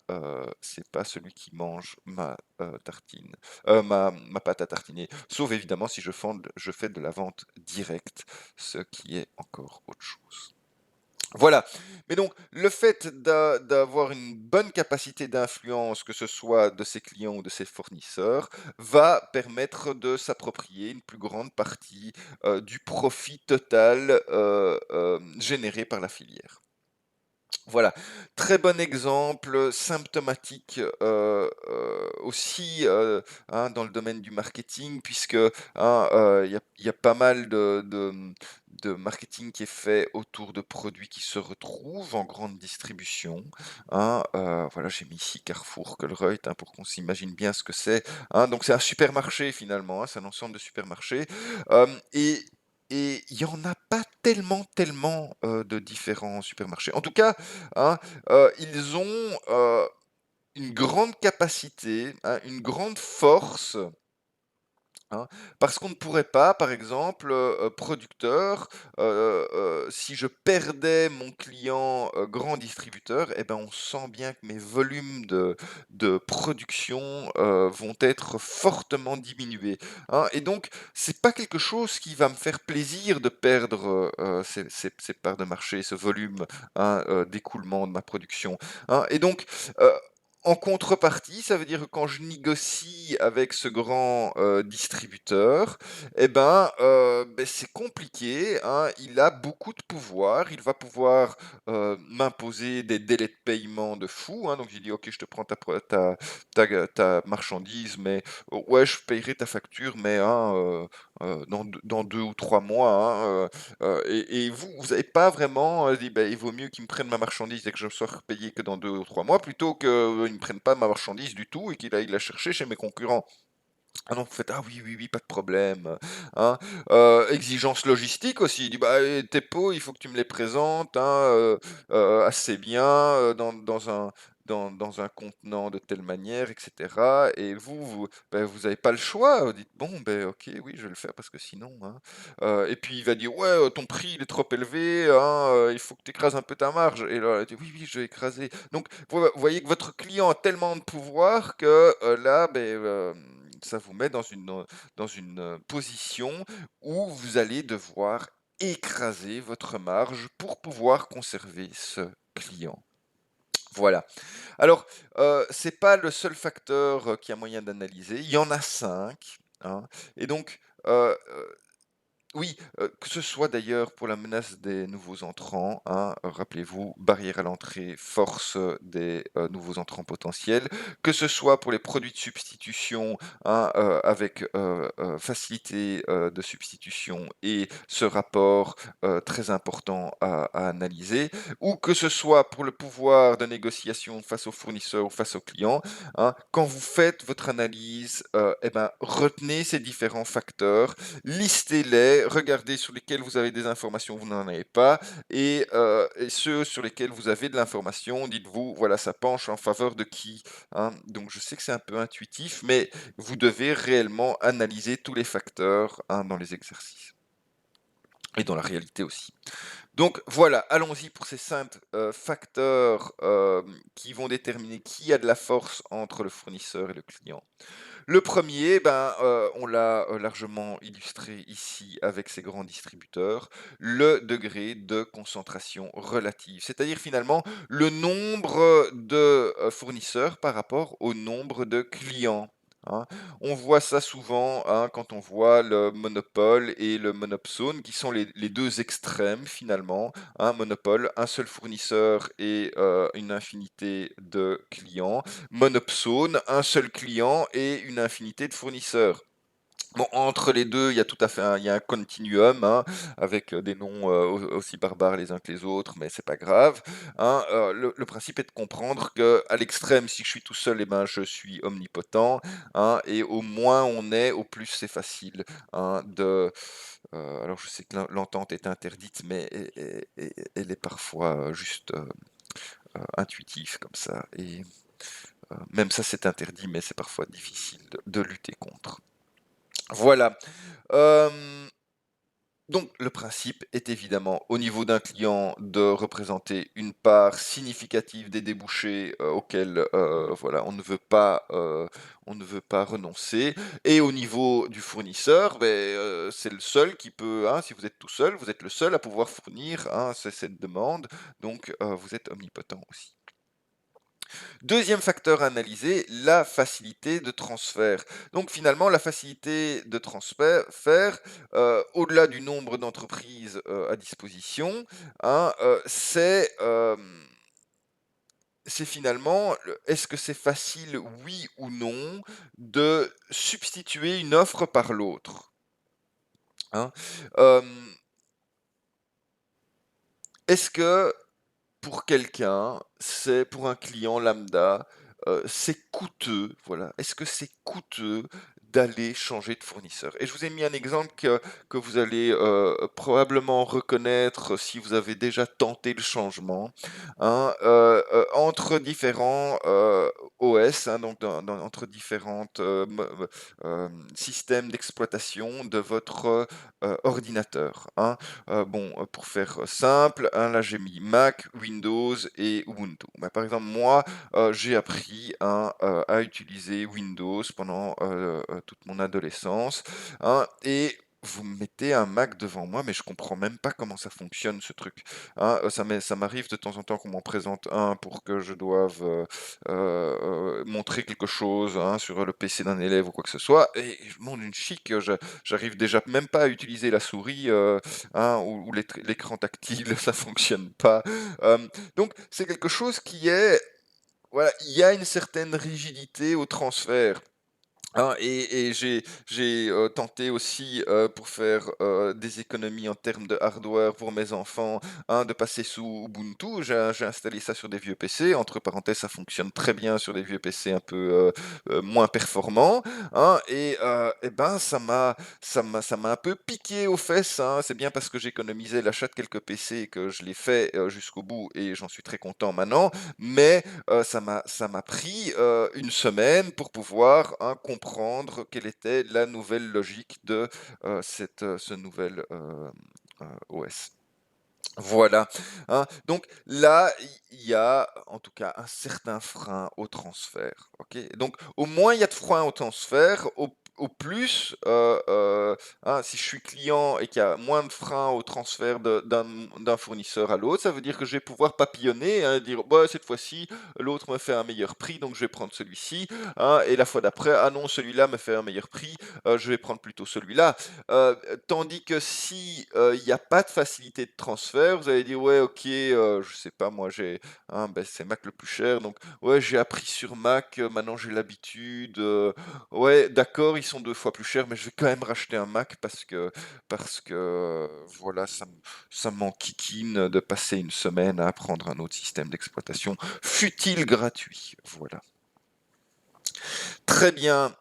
celui qui mange ma tartine, ma pâte à tartiner. Sauf évidemment si je fais de la vente directe, ce qui est encore autre chose. Voilà. Mais donc, le fait d'avoir une bonne capacité d'influence, que ce soit de ses clients ou de ses fournisseurs, va permettre de s'approprier une plus grande partie du profit total généré par la filière. Voilà, très bon exemple symptomatique aussi hein, dans le domaine du marketing, puisque hein, il y a pas mal de marketing qui est fait autour de produits qui se retrouvent en grande distribution, hein. Voilà, j'ai mis ici Carrefour, Colruyt, hein, pour qu'on s'imagine bien ce que c'est, hein. Donc c'est un supermarché finalement, hein, c'est un ensemble de supermarchés. Euh, et et il y en a pas tellement de différents supermarchés. En tout cas, hein, ils ont une grande capacité, hein, une grande force, hein, parce qu'on ne pourrait pas, par exemple, producteur, si je perdais mon client grand distributeur, eh ben, on sent bien que mes volumes de production vont être fortement diminués, hein. Et donc, c'est pas quelque chose qui va me faire plaisir de perdre ces parts de marché, ce volume hein, d'écoulement de ma production, hein. Et donc, euh, en contrepartie, ça veut dire que quand je négocie avec ce grand distributeur, eh ben, c'est compliqué, hein. Il a beaucoup de pouvoir. Il va pouvoir m'imposer des délais de paiement de fou, hein. Donc il dit, ok, je te prends ta marchandise, mais ouais, je paierai ta facture, mais hein, dans 2 ou 3 mois, hein, et vous n'avez pas vraiment dit, ben, il vaut mieux qu'ils me prennent ma marchandise et que je sois repayé que dans 2 ou 3 mois, plutôt qu'ils ne me prennent pas ma marchandise du tout et qu'il aille la chercher chez mes concurrents. Ah non, vous faites, ah oui, oui, oui, pas de problème, hein. Exigence logistique aussi, il dit, bah, tes pots, il faut que tu me les présentes, hein, assez bien, dans un contenant de telle manière, etc. Et ben, vous avez pas le choix, vous dites, bon, ben, ok, oui, je vais le faire parce que sinon, hein. Et puis il va dire, ouais, ton prix, il est trop élevé, hein, il faut que tu écrases un peu ta marge. Et là, il dit, oui, oui, je vais écraser. Donc, vous voyez que votre client a tellement de pouvoir que là, ben, ça vous met dans une position où vous allez devoir écraser votre marge pour pouvoir conserver ce client. Voilà. Alors, c'est pas le seul facteur qu'il y a moyen d'analyser. Il y en a 5, hein. Et donc, Oui, que ce soit d'ailleurs pour la menace des nouveaux entrants, hein, rappelez-vous, barrière à l'entrée, force, des, nouveaux entrants potentiels, que ce soit pour les produits de substitution, hein, avec, facilité, de substitution et ce rapport, très important à analyser, ou que ce soit pour le pouvoir de négociation face aux fournisseurs ou face aux clients, hein. Quand vous faites votre analyse, et ben, retenez ces différents facteurs, listez-les, regardez sur lesquels vous avez des informations, vous n'en avez pas, et ceux sur lesquels vous avez de l'information, dites-vous, voilà, ça penche en faveur de qui, hein. Donc je sais que c'est un peu intuitif, mais vous devez réellement analyser tous les facteurs, hein, dans les exercices et dans la réalité aussi. Donc voilà, allons-y pour ces 5 facteurs qui vont déterminer qui a de la force entre le fournisseur et le client. Le premier, ben, on l'a, largement illustré ici avec ces grands distributeurs, le degré de concentration relative. C'est-à-dire finalement le nombre de, fournisseurs par rapport au nombre de clients, hein. On voit ça souvent, hein, quand on voit le monopole et le monopsone qui sont les 2 extrêmes finalement, hein. Monopole, un seul fournisseur et une infinité de clients. Monopsone, un seul client et une infinité de fournisseurs. Bon, entre les deux, il y a tout à fait il y a un continuum, hein, avec des noms aussi barbares les uns que les autres, mais c'est pas grave, hein. Le principe est de comprendre que à l'extrême, si je suis tout seul, eh ben, je suis omnipotent, hein, et au moins on est, au plus c'est facile, hein, alors je sais que l'entente est interdite, mais elle est parfois juste intuitive comme ça, et même ça c'est interdit, mais c'est parfois difficile de lutter contre. Voilà. Euh, donc le principe est évidemment au niveau d'un client de représenter une part significative des débouchés auxquels voilà, on ne veut pas renoncer. Et au niveau du fournisseur, ben, c'est le seul qui peut, hein, si vous êtes tout seul, vous êtes le seul à pouvoir fournir, hein, cette demande, donc vous êtes omnipotent aussi. Deuxième facteur à analyser, la facilité de transfert. Donc finalement, la facilité de transfert, au-delà du nombre d'entreprises à disposition, hein, c'est finalement, est-ce que c'est facile, oui ou non, de substituer une offre par l'autre, hein. Euh, Est-ce que pour quelqu'un, c'est pour un client lambda, c'est coûteux, voilà. Est-ce que c'est coûteux d'aller changer de fournisseur? Et je vous ai mis un exemple que vous allez, probablement reconnaître si vous avez déjà tenté le changement, hein, entre différents, OS, hein, donc entre différentes, systèmes d'exploitation de votre, ordinateur, hein. Bon, pour faire simple, hein, là j'ai mis Mac, Windows et Ubuntu. Bah, par exemple, moi, j'ai appris, hein, à utiliser Windows pendant toute mon adolescence, hein, et vous me mettez un Mac devant moi, mais je comprends même pas comment ça fonctionne ce truc, hein. Ça m'arrive de temps en temps qu'on m'en présente un pour que je doive montrer quelque chose, hein, sur le PC d'un élève ou quoi que ce soit, et je monte une chic, j'arrive déjà même pas à utiliser la souris, hein, ou l'écran tactile, ça fonctionne pas. Donc c'est quelque chose qui est, voilà, il y a une certaine rigidité au transfert. Hein, et j'ai tenté aussi, pour faire, des économies en termes de hardware pour mes enfants, hein, de passer sous Ubuntu. J'ai installé ça sur des vieux PC. Entre parenthèses, ça fonctionne très bien sur des vieux PC un peu, moins performants, hein, et ben, ça m'a un peu piqué aux fesses, hein. C'est bien parce que j'économisais l'achat de quelques PC que je l'ai fait, jusqu'au bout, et j'en suis très content maintenant, mais ça m'a pris, une semaine pour pouvoir, hein, comprendre quelle était la nouvelle logique de, ce nouvel, OS. Voilà, hein. Donc là, il y a en tout cas un certain frein au transfert, OK? Donc au moins il y a de frein au transfert, au plus, hein, si je suis client et qu'il y a moins de freins au transfert d'un fournisseur à l'autre, ça veut dire que je vais pouvoir papillonner, hein, dire bah, cette fois-ci, l'autre me fait un meilleur prix, donc je vais prendre celui-ci, hein, et la fois d'après, ah non, celui-là me fait un meilleur prix, je vais prendre plutôt celui-là. Tandis que si il n'y a pas de facilité de transfert, vous allez dire ouais, ok, je sais pas, moi j'ai, hein, ben, c'est Mac le plus cher, donc ouais, j'ai appris sur Mac, maintenant j'ai l'habitude. Ouais, d'accord, ils sont 2 fois plus chers, mais je vais quand même racheter un Mac parce que voilà, ça m'enquiquine de passer une semaine à apprendre un autre système d'exploitation, fût-il gratuit. Voilà. Très bien.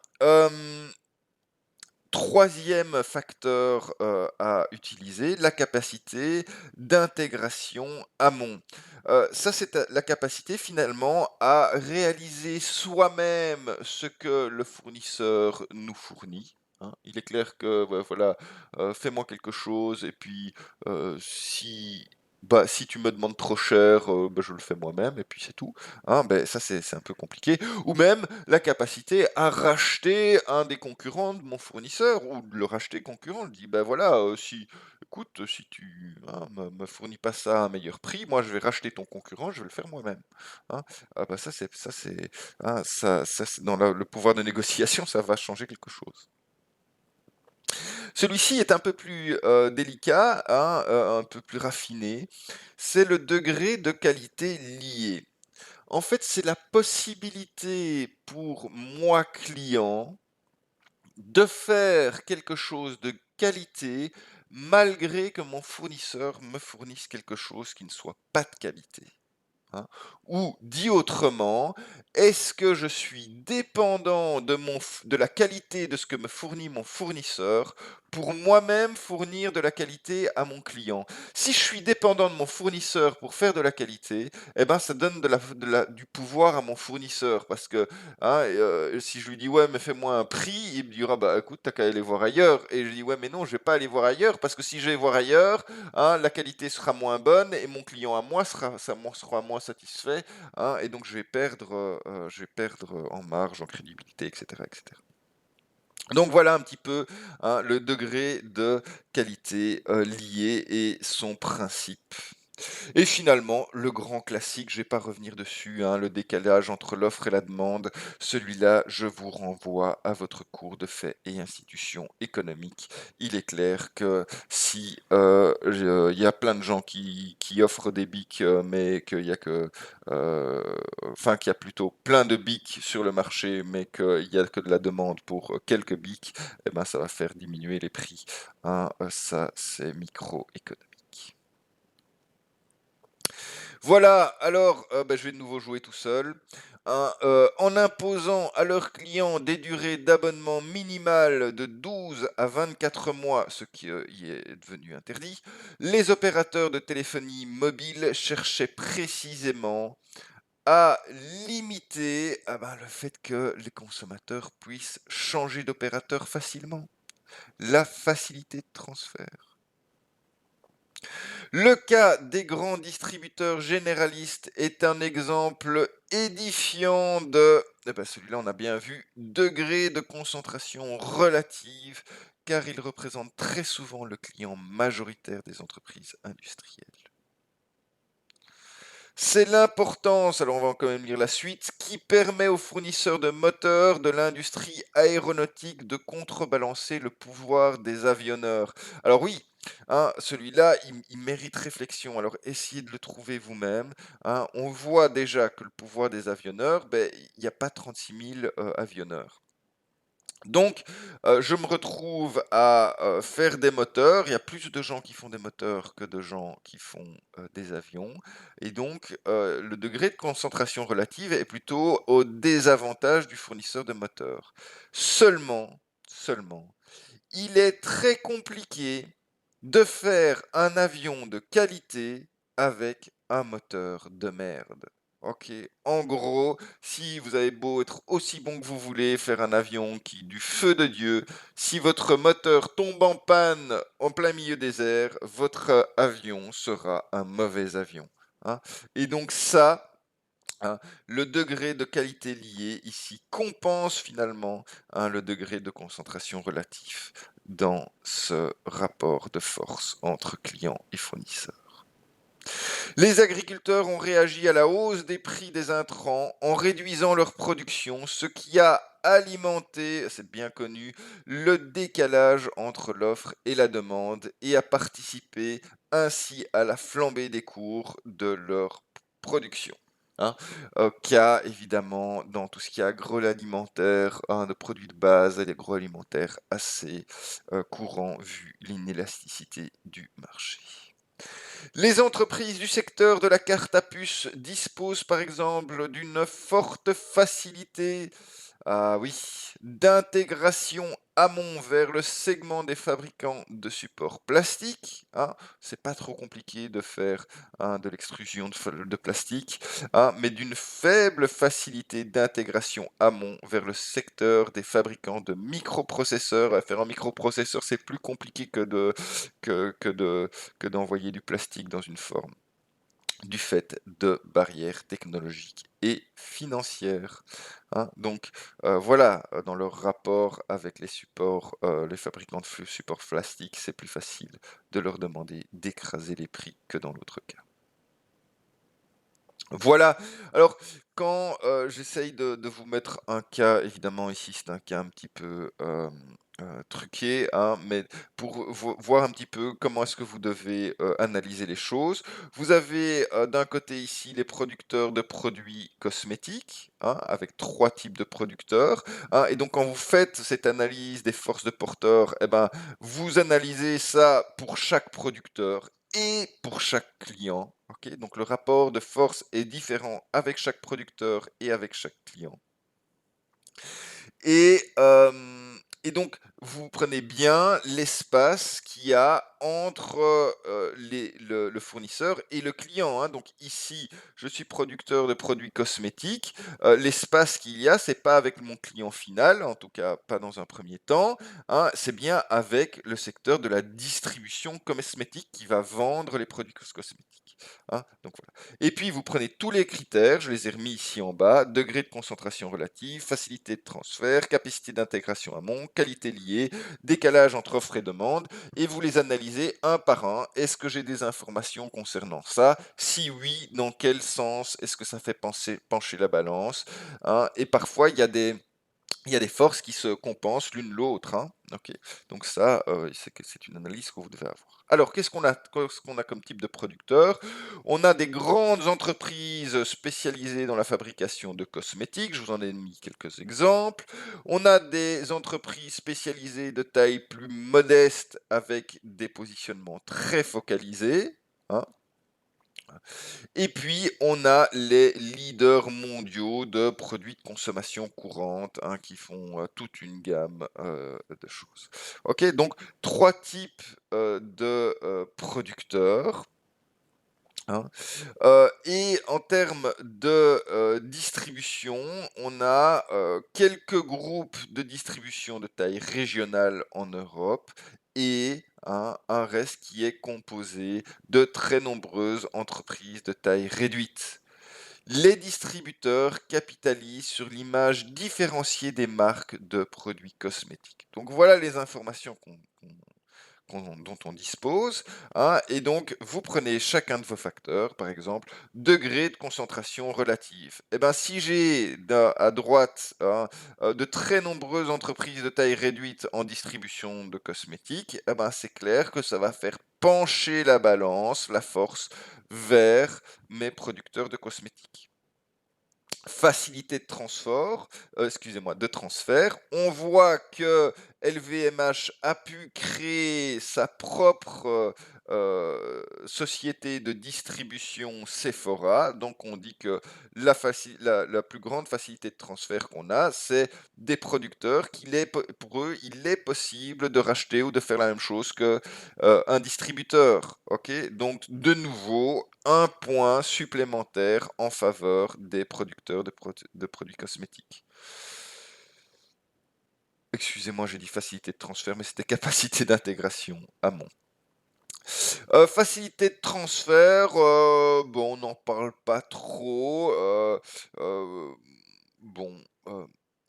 Troisième facteur à utiliser, la capacité d'intégration amont. Ça, c'est la capacité finalement à réaliser soi-même ce que le fournisseur nous fournit, hein. Il est clair que voilà, fais-moi quelque chose et puis si tu me demandes trop cher, bah, je le fais moi-même et puis c'est tout, hein. Ben, ça, c'est un peu compliqué. Ou même la capacité à racheter un des concurrents de mon fournisseur ou de le racheter concurrent. Je dis, ben voilà, si, écoute, si tu hein, me fournis pas ça à un meilleur prix, moi je vais racheter ton concurrent, je vais le faire moi-même, hein. Ah bah hein, dans le pouvoir de négociation, ça va changer quelque chose. Celui-ci est un peu plus délicat, hein, un peu plus raffiné. C'est le degré de qualité lié. En fait, c'est la possibilité pour moi, client, de faire quelque chose de qualité malgré que mon fournisseur me fournisse quelque chose qui ne soit pas de qualité, hein. Ou dit autrement, est-ce que je suis dépendant de la qualité de ce que me fournit mon fournisseur pour moi-même fournir de la qualité à mon client? Si je suis dépendant de mon fournisseur pour faire de la qualité, eh ben ça donne du pouvoir à mon fournisseur parce que hein, si je lui dis ouais mais fais-moi un prix, il me dira bah écoute t'as qu'à aller voir ailleurs et je dis ouais mais non je vais pas aller voir ailleurs parce que si je vais voir ailleurs hein, la qualité sera moins bonne et mon client à moi sera moins satisfait, hein, et donc je vais perdre en marge, en crédibilité, etc., etc. Donc voilà un petit peu hein, le degré de qualité lié et son principe. Et finalement, le grand classique, je vais pas revenir dessus, hein, le décalage entre l'offre et la demande, celui-là, je vous renvoie à votre cours de faits et institutions économiques. Il est clair que si il y a plein de gens qui offrent des bics, mais qu'il y a enfin qu'il y a plutôt plein de bics sur le marché, mais qu'il y a que de la demande pour quelques bics, eh ben ça va faire diminuer les prix, hein, ça c'est microéconomique. Voilà, alors bah, je vais de nouveau jouer tout seul, hein, en imposant à leurs clients des durées d'abonnement minimales de 12 à 24 mois, ce qui y est devenu interdit, les opérateurs de téléphonie mobile cherchaient précisément à limiter le fait que les consommateurs puissent changer d'opérateur facilement. La facilité de transfert. Le cas des grands distributeurs généralistes est un exemple édifiant de, celui-là on a bien vu, degré de concentration relative, car il représente très souvent le client majoritaire des entreprises industrielles. C'est l'importance, alors on va quand même lire la suite, qui permet aux fournisseurs de moteurs de l'industrie aéronautique de contrebalancer le pouvoir des avionneurs. Alors oui, hein, celui-là, il mérite réflexion. Alors essayez de le trouver vous-même, hein. On voit déjà que le pouvoir des avionneurs, il n'y a pas 36 000 avionneurs. Donc, je me retrouve à faire des moteurs. Il y a plus de gens qui font des moteurs que de gens qui font des avions. Et donc, le degré de concentration relative est plutôt au désavantage du fournisseur de moteurs. Seulement, il est très compliqué de faire un avion de qualité avec un moteur de merde. Ok, en gros, si vous avez beau être aussi bon que vous voulez, faire un avion qui du feu de Dieu, si votre moteur tombe en panne en plein milieu des airs, votre avion sera un mauvais avion, hein. Et donc ça, hein. Le degré de qualité lié ici compense finalement, hein, le degré de concentration relatif dans ce rapport de force entre client et fournisseur. Les agriculteurs ont réagi à la hausse des prix des intrants en réduisant leur production, ce qui a alimenté, c'est bien connu, le décalage entre l'offre et la demande et a participé ainsi à la flambée des cours de leur production. Hein, cas évidemment dans tout ce qui est agroalimentaire, hein, de produits de base et l'agroalimentaire assez courant vu l'inélasticité du marché. Les entreprises du secteur de la carte à puce disposent par exemple d'une forte facilité, ah oui, d'intégration amont vers le segment des fabricants de supports plastiques, hein. C'est pas trop compliqué de faire, hein, de l'extrusion de plastique, hein, mais d'une faible facilité d'intégration amont vers le secteur des fabricants de microprocesseurs. Faire un microprocesseur, c'est plus compliqué que, que de, que d'envoyer du plastique dans une forme, du fait de barrières technologiques et financières, hein. Donc voilà, dans leur rapport avec les supports, les fabricants de supports plastiques, c'est plus facile de leur demander d'écraser les prix que dans l'autre cas. Voilà. Alors, quand j'essaye de vous mettre un cas, évidemment ici c'est un cas un petit peu truqué, hein, mais pour voir un petit peu comment est-ce que vous devez analyser les choses. Vous avez d'un côté ici les producteurs de produits cosmétiques, hein, avec trois types de producteurs, hein, et donc quand vous faites cette analyse des forces de porteurs, eh ben, vous analysez ça pour chaque producteur et pour chaque client. Ok, donc le rapport de force est différent avec chaque producteur et avec chaque client. Et, euh, et donc, vous prenez bien l'espace qu'il y a entre le fournisseur et le client, hein. Donc ici, je suis producteur de produits cosmétiques. L'espace qu'il y a, c'est pas avec mon client final, en tout cas pas dans un premier temps, hein. C'est bien avec le secteur de la distribution cosmétique qui va vendre les produits cosmétiques, hein. Donc voilà. Et puis vous prenez tous les critères, je les ai remis ici en bas: degré de concentration relative, facilité de transfert, capacité d'intégration amont, qualité liée, décalage entre offre et demande, et vous les analysez un par un. Est-ce que j'ai des informations concernant ça? Si oui, dans quel sens est-ce que ça fait pencher la balance, hein? Et parfois, il y a des forces qui se compensent l'une l'autre, hein. Ok, donc ça, c'est une analyse que vous devez avoir. Alors, qu'est-ce qu'on a comme type de producteur? On a des grandes entreprises spécialisées dans la fabrication de cosmétiques. Je vous en ai mis quelques exemples. On a des entreprises spécialisées de taille plus modeste avec des positionnements très focalisés, hein. Et puis, on a les leaders mondiaux de produits de consommation courante, hein, qui font toute une gamme de choses. Ok, donc trois types de producteurs, hein. Et en termes de distribution, on a quelques groupes de distribution de taille régionale en Europe et un reste qui est composé de très nombreuses entreprises de taille réduite. Les distributeurs capitalisent sur l'image différenciée des marques de produits cosmétiques. Donc voilà les informations dont on dispose, hein, et donc vous prenez chacun de vos facteurs, par exemple, degré de concentration relative. Et ben, si j'ai à droite, hein, de très nombreuses entreprises de taille réduite en distribution de cosmétiques, eh ben, c'est clair que ça va faire pencher la balance, la force, vers mes producteurs de cosmétiques. Facilité de de transfert. On voit que LVMH a pu créer sa propre société de distribution Sephora. Donc on dit que la plus grande facilité de transfert qu'on a, c'est des producteurs pour eux, il est possible de racheter ou de faire la même chose que un distributeur. Ok, donc de nouveau, un point supplémentaire en faveur des producteurs de produits cosmétiques. Excusez-moi, j'ai dit facilité de transfert, mais c'était capacité d'intégration amont. Facilité de transfert, bon, on n'en parle pas trop, heu, bon,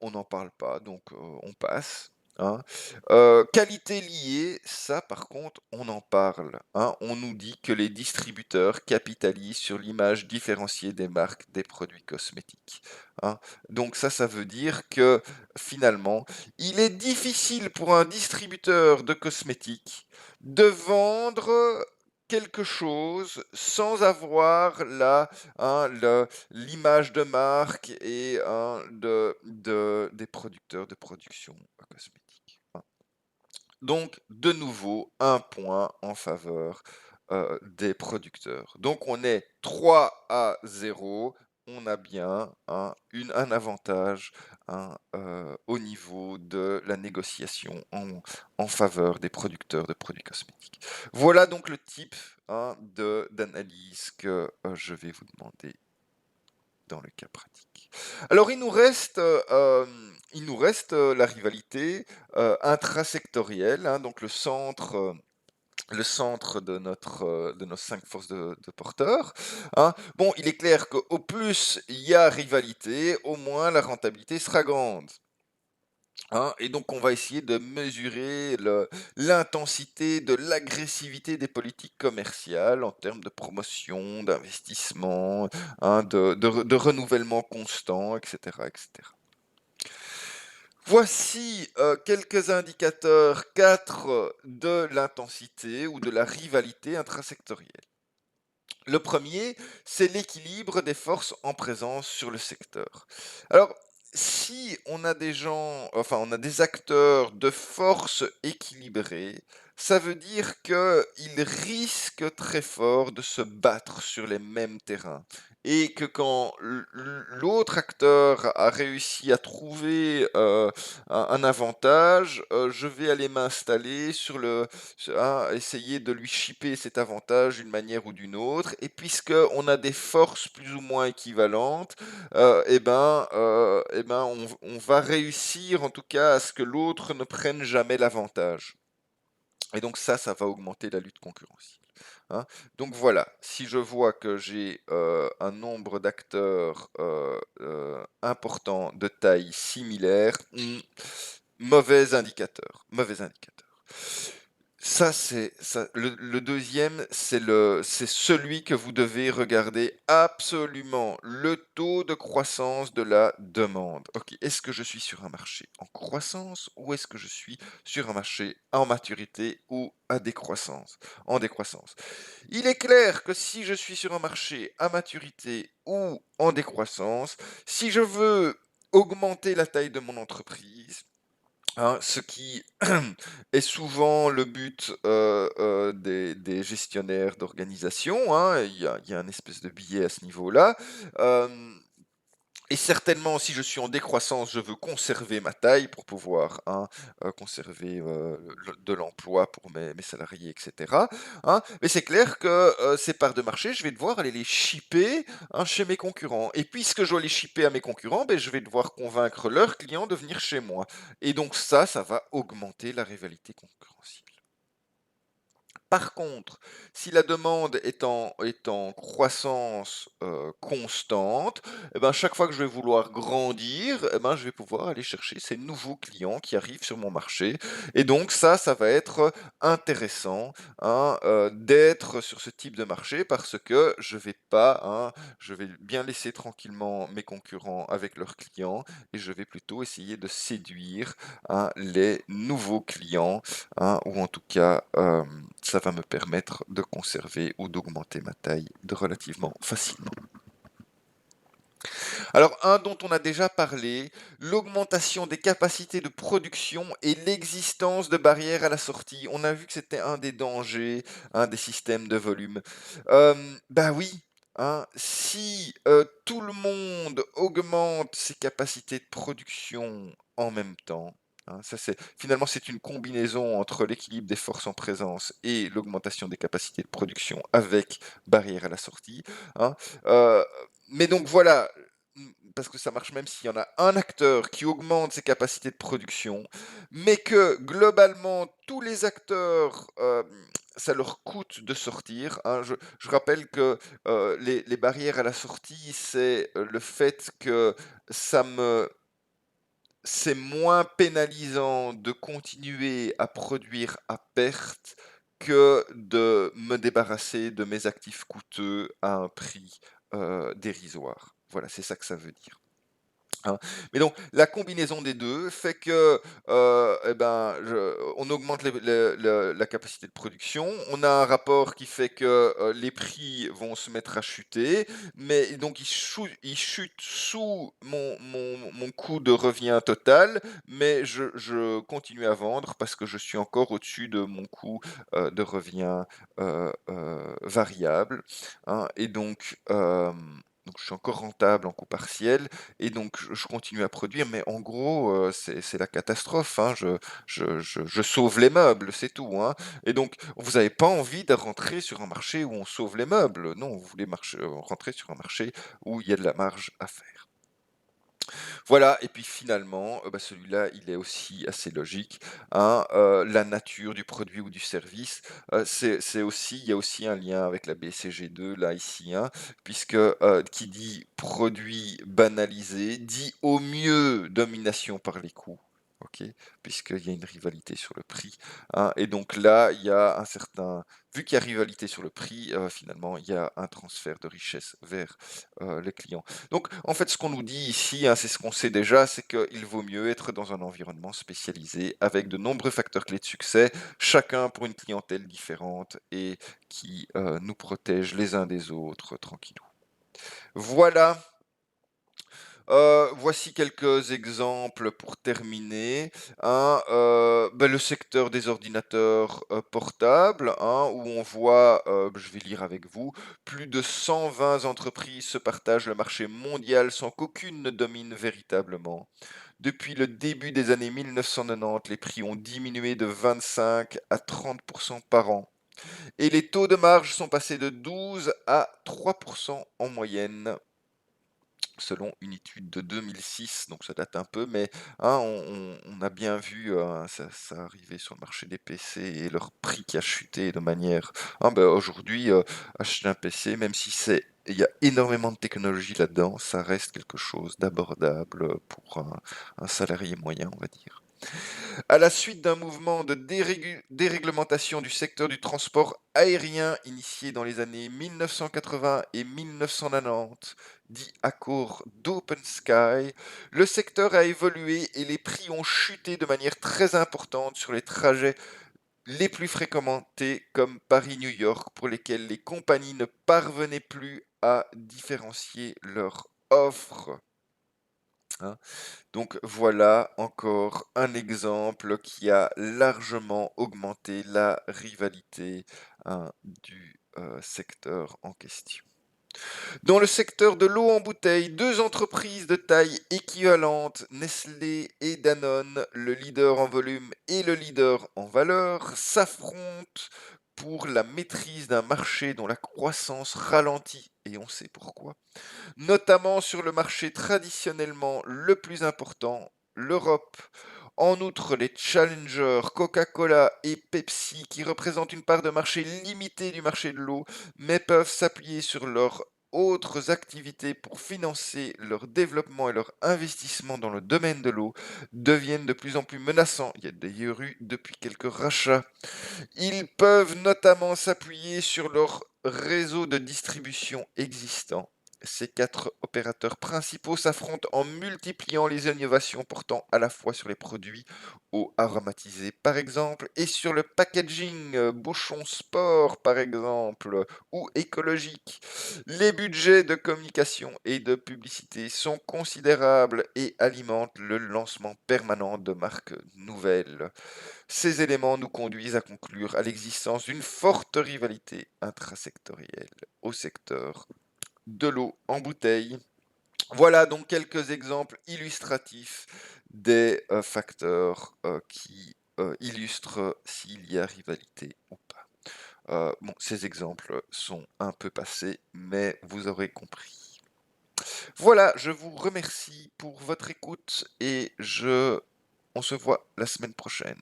on n'en parle pas donc on passe, hein. Qualité liée, ça par contre, on en parle, hein. On nous dit que les distributeurs capitalisent sur l'image différenciée des marques des produits cosmétiques, hein. Donc ça veut dire que finalement, il est difficile pour un distributeur de cosmétiques de vendre quelque chose sans avoir l'image de marque et des producteurs de production cosmétique, hein. Donc, de nouveau, un point en faveur des producteurs. Donc, on est 3-0. On a bien un avantage au niveau de la négociation en faveur des producteurs de produits cosmétiques. Voilà donc le type d'analyse que je vais vous demander dans le cas pratique. Alors il nous reste la rivalité intrasectorielle, hein, donc le centre de nos 5 forces de porteurs, hein. Bon, il est clair qu'au plus il y a rivalité, au moins la rentabilité sera grande, hein. Et donc on va essayer de mesurer l'intensité de l'agressivité des politiques commerciales en termes de promotion, d'investissement, hein, de renouvellement constant, etc., etc. Voici quelques indicateurs 4 de l'intensité ou de la rivalité intrasectorielle. Le premier, c'est l'équilibre des forces en présence sur le secteur. Alors, si on a des gens, enfin on a des acteurs de force équilibrée, ça veut dire qu'ils risquent très fort de se battre sur les mêmes terrains. Et que quand l'autre acteur a réussi à trouver un avantage, je vais aller m'installer essayer de lui shipper cet avantage d'une manière ou d'une autre. Et puisque on a des forces plus ou moins équivalentes, on va réussir en tout cas à ce que l'autre ne prenne jamais l'avantage. Et donc ça va augmenter la lutte concurrentielle, hein. Donc voilà, si je vois que j'ai un nombre d'acteurs important de taille similaire, mauvais indicateur, mauvais indicateur. Ça, c'est ça. Le deuxième, c'est celui que vous devez regarder absolument, le taux de croissance de la demande. Ok, est-ce que je suis sur un marché en croissance ou est-ce que je suis sur un marché en maturité ou à décroissance, en décroissance? Il est clair que si je suis sur un marché à maturité ou en décroissance, si je veux augmenter la taille de mon entreprise, hein, ce qui est souvent le but des gestionnaires d'organisation, hein. Il y a un espèce de biais à ce niveau-là. Et certainement, si je suis en décroissance, je veux conserver ma taille pour pouvoir conserver de l'emploi pour mes salariés, etc., hein. Mais c'est clair que ces parts de marché, je vais devoir aller les shipper, hein, chez mes concurrents. Et puisque je dois les shipper à mes concurrents, ben, je vais devoir convaincre leurs clients de venir chez moi. Et donc ça va augmenter la rivalité concurrentielle. Par contre, si la demande est en croissance constante, eh ben, chaque fois que je vais vouloir grandir, eh ben, je vais pouvoir aller chercher ces nouveaux clients qui arrivent sur mon marché. Et donc ça va être intéressant, hein, d'être sur ce type de marché parce que je vais bien laisser tranquillement mes concurrents avec leurs clients et je vais plutôt essayer de séduire, hein, les nouveaux clients, hein, ou en tout cas, ça va me permettre de conserver ou d'augmenter ma taille de relativement facilement. Alors, un dont on a déjà parlé, l'augmentation des capacités de production et l'existence de barrières à la sortie. On a vu que c'était un des dangers, des systèmes de volume. Bah oui, hein, si tout le monde augmente ses capacités de production en même temps, hein, finalement, c'est une combinaison entre l'équilibre des forces en présence et l'augmentation des capacités de production avec barrière à la sortie, hein. Euh, mais donc voilà, parce que ça marche même s'il y en a un acteur qui augmente ses capacités de production, mais que globalement tous les acteurs ça leur coûte de sortir, hein. Je rappelle que, les barrières à la sortie, c'est, le fait que ça me c'est moins pénalisant de continuer à produire à perte que de me débarrasser de mes actifs coûteux à un prix, dérisoire. Voilà, c'est ça que ça veut dire. Hein. Mais donc la combinaison des 2 fait que, et ben, je on augmente la capacité de production. On a un rapport qui fait que, les prix vont se mettre à chuter, mais donc ils chutent sous mon coût de revient total, mais je continue à vendre parce que je suis encore au-dessus de mon coût, de revient, variable, hein, et donc je suis encore rentable en coût partiel et donc je continue à produire, mais en gros, c'est la catastrophe, hein. Je sauve les meubles, c'est tout, hein. Et donc vous avez pas envie de rentrer sur un marché où on sauve les meubles. Non, vous voulez rentrer sur un marché où il y a de la marge à faire. Voilà, et puis finalement, bah, celui-là, il est aussi assez logique, hein, la nature du produit ou du service, c'est aussi il y a aussi un lien avec la BCG2 là, ici, hein, puisque, qui dit produit banalisé, dit au mieux domination par les coûts, OK? Puisqu'il y a une rivalité sur le prix, hein, et donc là, il y a un certain vu qu'il y a rivalité sur le prix, finalement, il y a un transfert de richesse vers, les clients. Donc, en fait, ce qu'on nous dit ici, hein, c'est ce qu'on sait déjà, c'est qu'il vaut mieux être dans un environnement spécialisé avec de nombreux facteurs clés de succès, chacun pour une clientèle différente et qui nous protège les uns des autres tranquillou. Voilà, voici quelques exemples pour terminer, hein, bah, le secteur des ordinateurs, portables, hein, où on voit, je vais lire avec vous, plus de 120 entreprises se partagent le marché mondial sans qu'aucune ne domine véritablement. Depuis le début des années 1990, les prix ont diminué de 25 à 30 par an et les taux de marge sont passés de 12 à 3 en moyenne selon une étude de 2006, donc ça date un peu, mais hein, on a bien vu ça arriver sur le marché des PC et leur prix qui a chuté de manière. Ah ben, aujourd'hui, acheter un PC, même si il y a énormément de technologie là-dedans, ça reste quelque chose d'abordable pour un salarié moyen, on va dire. À la suite d'un mouvement de déréglementation du secteur du transport aérien initié dans les années 1980 et 1990, dit accord d'Open Sky, le secteur a évolué et les prix ont chuté de manière très importante sur les trajets les plus fréquentés comme Paris-New York pour lesquels les compagnies ne parvenaient plus à différencier leur offre, hein. Donc voilà encore un exemple qui a largement augmenté la rivalité, hein, du secteur en question. Dans le secteur de l'eau en bouteille, deux entreprises de taille équivalente, Nestlé et Danone, le leader en volume et le leader en valeur, s'affrontent pour la maîtrise d'un marché dont la croissance ralentit, et on sait pourquoi, notamment sur le marché traditionnellement le plus important, l'Europe. En outre, les challengers Coca-Cola et Pepsi, qui représentent une part de marché limitée du marché de l'eau, mais peuvent s'appuyer sur leurs autres activités pour financer leur développement et leur investissement dans le domaine de l'eau, deviennent de plus en plus menaçants. Il y a d'ailleurs eu depuis quelques rachats. Ils peuvent notamment s'appuyer sur leur réseau de distribution existant. Ces quatre opérateurs principaux s'affrontent en multipliant les innovations portant à la fois sur les produits eau aromatisés par exemple et sur le packaging Bouchon Sport par exemple ou écologique. Les budgets de communication et de publicité sont considérables et alimentent le lancement permanent de marques nouvelles. Ces éléments nous conduisent à conclure à l'existence d'une forte rivalité intrasectorielle au secteur de l'eau en bouteille. Voilà donc quelques exemples illustratifs des facteurs qui illustrent s'il y a rivalité ou pas. Bon, ces exemples sont un peu passés, mais vous aurez compris. Voilà, je vous remercie pour votre écoute et on se voit la semaine prochaine.